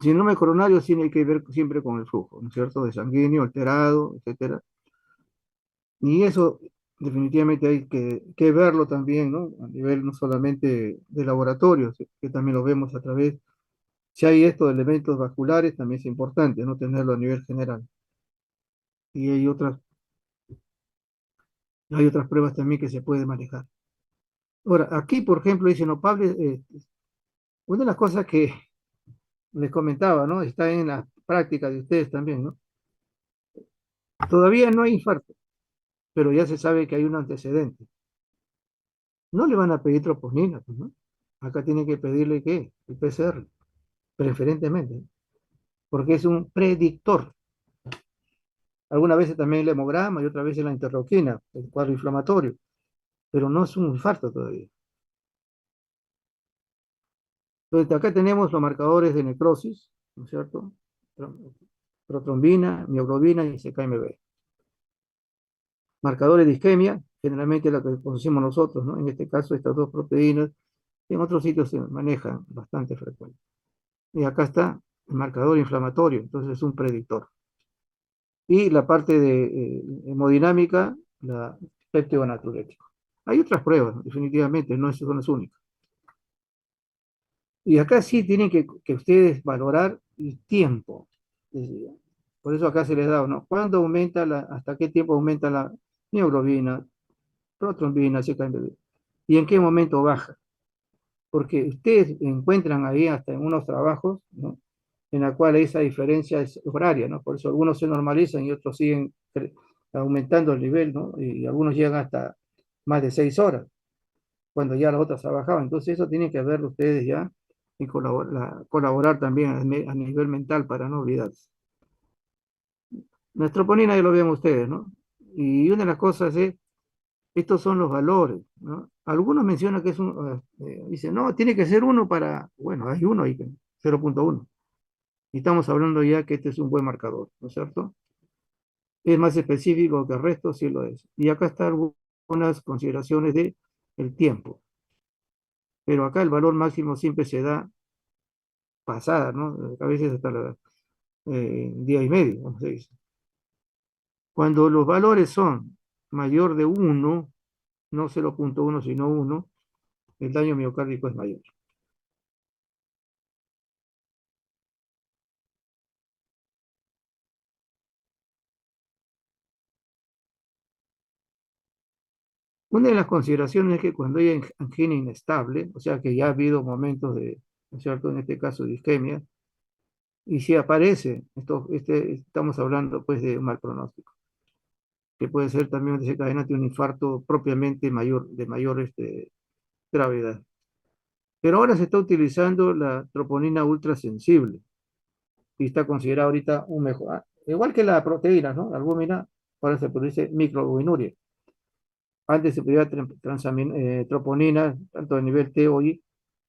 [SPEAKER 1] Síndrome coronario sí hay que ver siempre con el flujo, ¿no es cierto? De sanguíneo, alterado, etcétera. Y eso definitivamente hay que verlo también, ¿no? A nivel no solamente de laboratorio, que también lo vemos a través. Si hay estos elementos vasculares, también es importante, ¿no? Tenerlo a nivel general. Y hay otras pruebas también que se pueden manejar. Ahora, aquí, por ejemplo, dice, no, Pablo, una de las cosas que les comentaba, ¿no? Está en la práctica de ustedes también, ¿no? Todavía no hay infarto, pero ya se sabe que hay un antecedente. No le van a pedir troponina, pues, ¿no? Acá tienen que pedirle, ¿qué? El PCR, preferentemente, porque es un predictor. Algunas veces también el hemograma y otras veces la interleuquina, el cuadro inflamatorio, pero no es un infarto todavía. Entonces, acá tenemos los marcadores de necrosis, ¿no es cierto? Protrombina, mioglobina y CKMB. Marcadores de isquemia, generalmente la que conocemos nosotros, ¿no? En este caso, estas dos proteínas, en otros sitios se manejan bastante frecuente. Y acá está el marcador inflamatorio, entonces es un predictor. Y la parte de hemodinámica, la péptido natriurético. Hay otras pruebas, ¿no? Definitivamente, no son las únicas. Y acá sí tienen que ustedes valorar el tiempo. Por eso acá se les da, ¿no? ¿Cuándo aumenta hasta qué tiempo aumenta la mioglobina, protrombina, CKMB? ¿Y en qué momento baja? Porque ustedes encuentran ahí hasta en unos trabajos, ¿no? En la cual esa diferencia es horaria, ¿no? Por eso algunos se normalizan y otros siguen aumentando el nivel, ¿no? Y algunos llegan hasta más de 6 horas, cuando ya las otras trabajaban. Entonces eso tienen que verlo ustedes ya y colaborar también a nivel mental para no olvidarse. Nuestro troponina ya lo ven ustedes, ¿no? Y una de las cosas es, estos son los valores, ¿no? Algunos mencionan que es dicen, no, tiene que ser uno para, bueno, hay uno ahí, 0,1. Y estamos hablando ya que este es un buen marcador, ¿no es cierto? Es más específico que el resto, sí lo es. Y acá están algunas consideraciones de el tiempo. Pero acá el valor máximo siempre se da pasada, ¿no? A veces hasta día y medio, como se dice. Cuando los valores son mayor de uno, no 0,1, sino uno, el daño miocárdico es mayor. Una de las consideraciones es que cuando hay angina inestable, o sea que ya ha habido momentos de, ¿no es cierto?, en este caso de isquemia, y si aparece, estamos hablando pues de un mal pronóstico, que puede ser también desencadenante de un infarto propiamente mayor, de mayor gravedad. Pero ahora se está utilizando la troponina ultrasensible y está considerada ahorita un mejor, igual que la proteína, ¿no? La albúmina, ahora se produce microalbuminuria. Antes se pedía troponina, tanto a nivel T o I,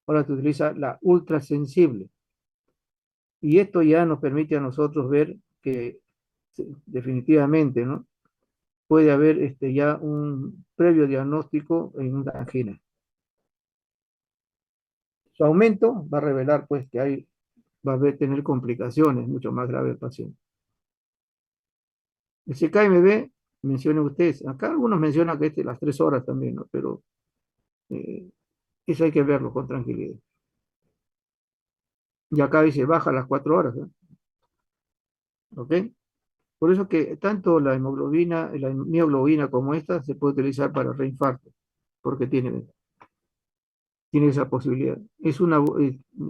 [SPEAKER 1] ahora se utiliza la ultrasensible. Y esto ya nos permite a nosotros ver que definitivamente, ¿no? Puede haber ya un previo diagnóstico en una angina. Su aumento va a revelar pues que va a tener complicaciones mucho más graves el paciente. El CKMB, mencionen ustedes, acá algunos mencionan que las 3 horas también, ¿no? Pero eh, eso hay que verlo con tranquilidad. Y acá dice baja las 4 horas, ¿no? ¿Ok? Por eso que tanto la mioglobina como esta se puede utilizar para reinfarto, porque tiene esa posibilidad.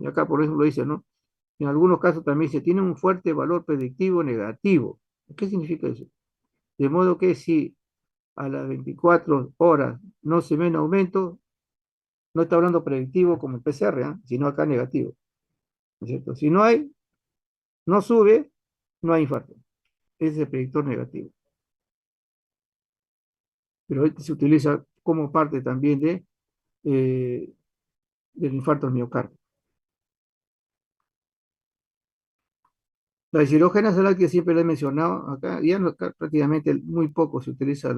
[SPEAKER 1] Acá por ejemplo dice, ¿no? En algunos casos también se tiene un fuerte valor predictivo negativo. ¿Qué significa eso? De modo que si a las 24 horas no se ve un aumento, no está hablando predictivo como el PCR, ¿eh? Sino acá negativo. ¿No es cierto? Si no hay, no sube, no hay infarto. Ese es el predictor negativo. Pero este se utiliza como parte también eh, del infarto al miocardio. La deshidrogenasa láctea siempre la he mencionado acá, ya prácticamente muy poco se utiliza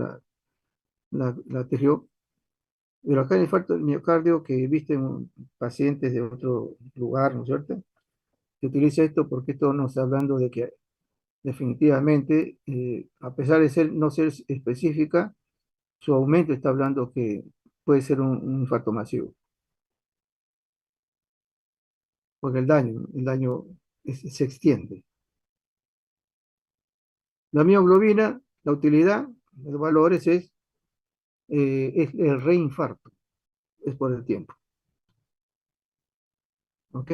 [SPEAKER 1] la TGO, pero acá en el infarto del miocardio que viste en pacientes de otro lugar, ¿no es cierto? Se utiliza esto porque esto nos está hablando de que definitivamente, a pesar de no ser específica, su aumento está hablando que puede ser un infarto masivo, porque el daño se extiende. La mioglobina, la utilidad, los valores es el reinfarto, es por el tiempo. ¿Ok?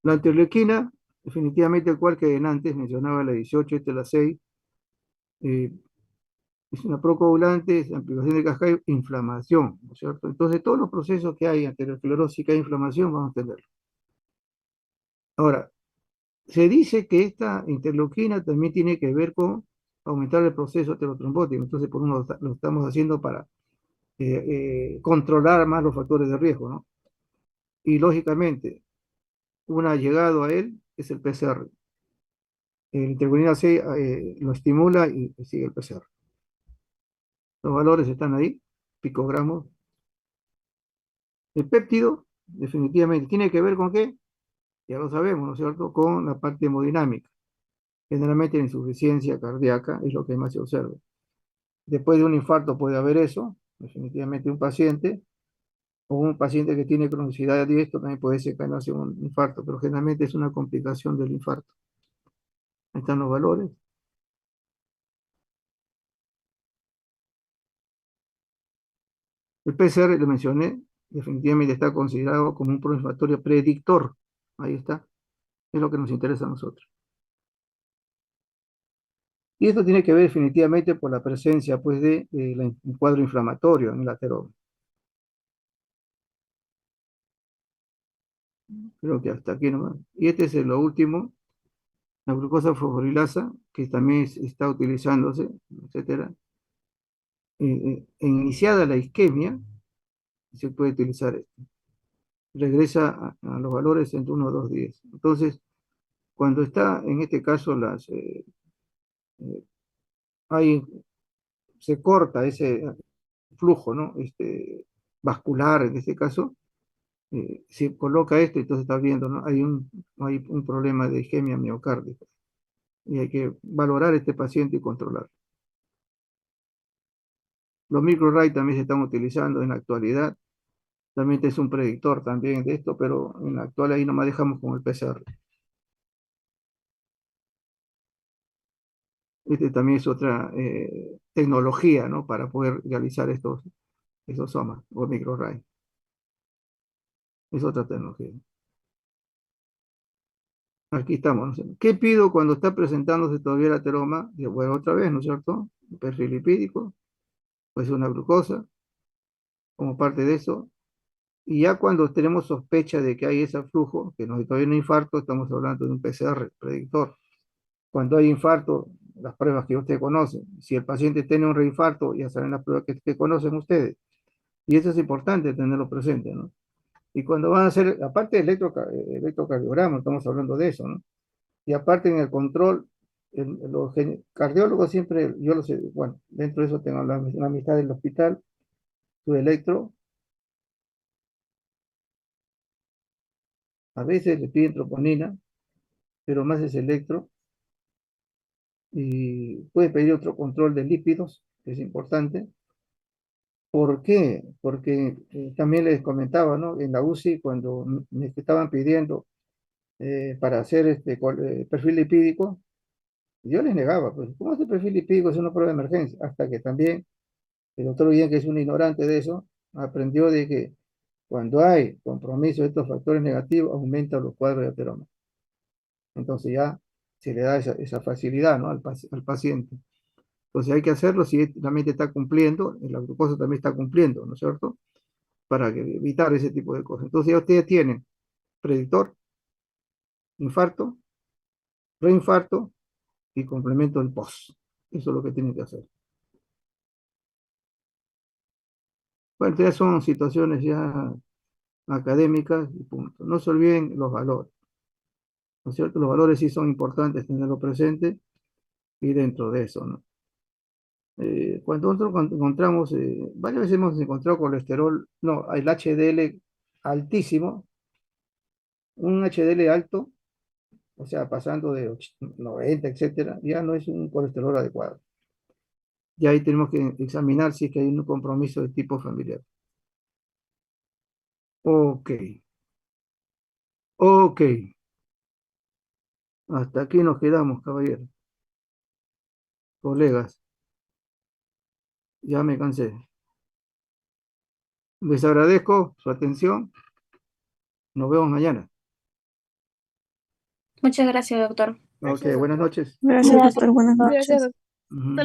[SPEAKER 1] La interleuquina, definitivamente, igual que antes, mencionaba la 18, esta es la 6, eh, es una procoagulante, es amplificación de cascada, inflamación, ¿no es cierto? Entonces, todos los procesos que hay, arteriosclerosis, que hay inflamación, vamos a entenderlo. Ahora, se dice que esta interleuquina también tiene que ver con aumentar el proceso aterotrombótico, entonces por uno lo estamos haciendo para controlar más los factores de riesgo, ¿no? Y lógicamente, una llegado a él es el PCR. el interguanina C lo estimula y sigue el PCR. Los valores están ahí, picogramos. El péptido, definitivamente, ¿tiene que ver con qué? Ya lo sabemos, ¿no es cierto? Con la parte hemodinámica. Generalmente la insuficiencia cardíaca es lo que más se observa. Después de un infarto puede haber eso, definitivamente un paciente, o un paciente que tiene cronicidad de esto también puede desencadenarse un infarto, pero generalmente es una complicación del infarto. Ahí están los valores. El PCR, lo mencioné, definitivamente está considerado como un proinflamatorio predictor. Ahí está, es lo que nos interesa a nosotros. Y esto tiene que ver definitivamente por la presencia pues, de un cuadro inflamatorio en el ateroma. Creo que hasta aquí nomás. Y este es lo último, la glucosa fosforilasa, que también está utilizándose, etcétera. Iniciada la isquemia, se puede utilizar esto. Regresa a los valores entre 1 o 2 días. Entonces, cuando está, en este caso, eh, hay, se corta ese flujo, ¿no? Vascular, en este caso, se coloca esto, entonces está viendo, ¿no? Hay un problema de isquemia miocárdica y hay que valorar a este paciente y controlar. Los microarray también se están utilizando en la actualidad. También es un predictor también de esto, pero en la actual ahí nomás dejamos con el PCR. Este también es otra tecnología, ¿no? Para poder realizar esos somas o microarray. Es otra tecnología. Aquí estamos, ¿no? Es cierto? ¿Qué pido cuando está presentándose todavía el ateroma? Y bueno, otra vez, ¿no es cierto? Un perfil lipídico, puede ser una glucosa, como parte de eso. Y ya cuando tenemos sospecha de que hay ese flujo, que no es todavía un infarto, estamos hablando de un PCR predictor. Cuando hay infarto, las pruebas que usted conoce, si el paciente tiene un reinfarto, ya saben las pruebas que conocen ustedes. Y eso es importante tenerlo presente, ¿no? Y cuando van a hacer, aparte del electrocardiograma, estamos hablando de eso, ¿no? Y aparte en el control, los cardiólogos siempre, yo lo sé, bueno, dentro de eso tengo la amistad del hospital, su electro, a veces le piden troponina, pero más es electro, y puede pedir otro control de lípidos, que es importante. ¿Por qué? Porque también les comentaba, ¿no? En la UCI, cuando me estaban pidiendo para hacer perfil lipídico, yo les negaba, pues, ¿cómo hace perfil lipídico? Es una prueba de emergencia. Hasta que también el doctor Guillén, que es un ignorante de eso, aprendió de que cuando hay compromiso de estos factores negativos, aumentan los cuadros de ateroma. Entonces ya se le da esa facilidad, ¿no? al paciente. Entonces hay que hacerlo si la mente está cumpliendo, la glucosa también está cumpliendo, ¿no es cierto? Para evitar ese tipo de cosas. Entonces ya ustedes tienen predictor, infarto, reinfarto y complemento del post. Eso es lo que tienen que hacer. Bueno, ya son situaciones ya académicas y punto. No se olviden los valores, ¿no es cierto? Los valores sí son importantes tenerlo presente y dentro de eso, ¿no? Cuando encontramos, varias veces hemos encontrado colesterol, no, el HDL altísimo, un HDL alto, o sea, pasando de 90, etcétera, ya no es un colesterol adecuado. Y ahí tenemos que examinar si es que hay un compromiso de tipo familiar. Ok, ok, hasta aquí nos quedamos, caballeros, colegas, ya me cansé. Les agradezco su atención, nos vemos mañana.
[SPEAKER 2] Muchas gracias, doctor.
[SPEAKER 1] Ok, buenas noches.
[SPEAKER 3] Gracias,
[SPEAKER 2] Gracias,
[SPEAKER 3] doctor. Buenas
[SPEAKER 2] doctor.
[SPEAKER 3] noches.
[SPEAKER 1] Ujú.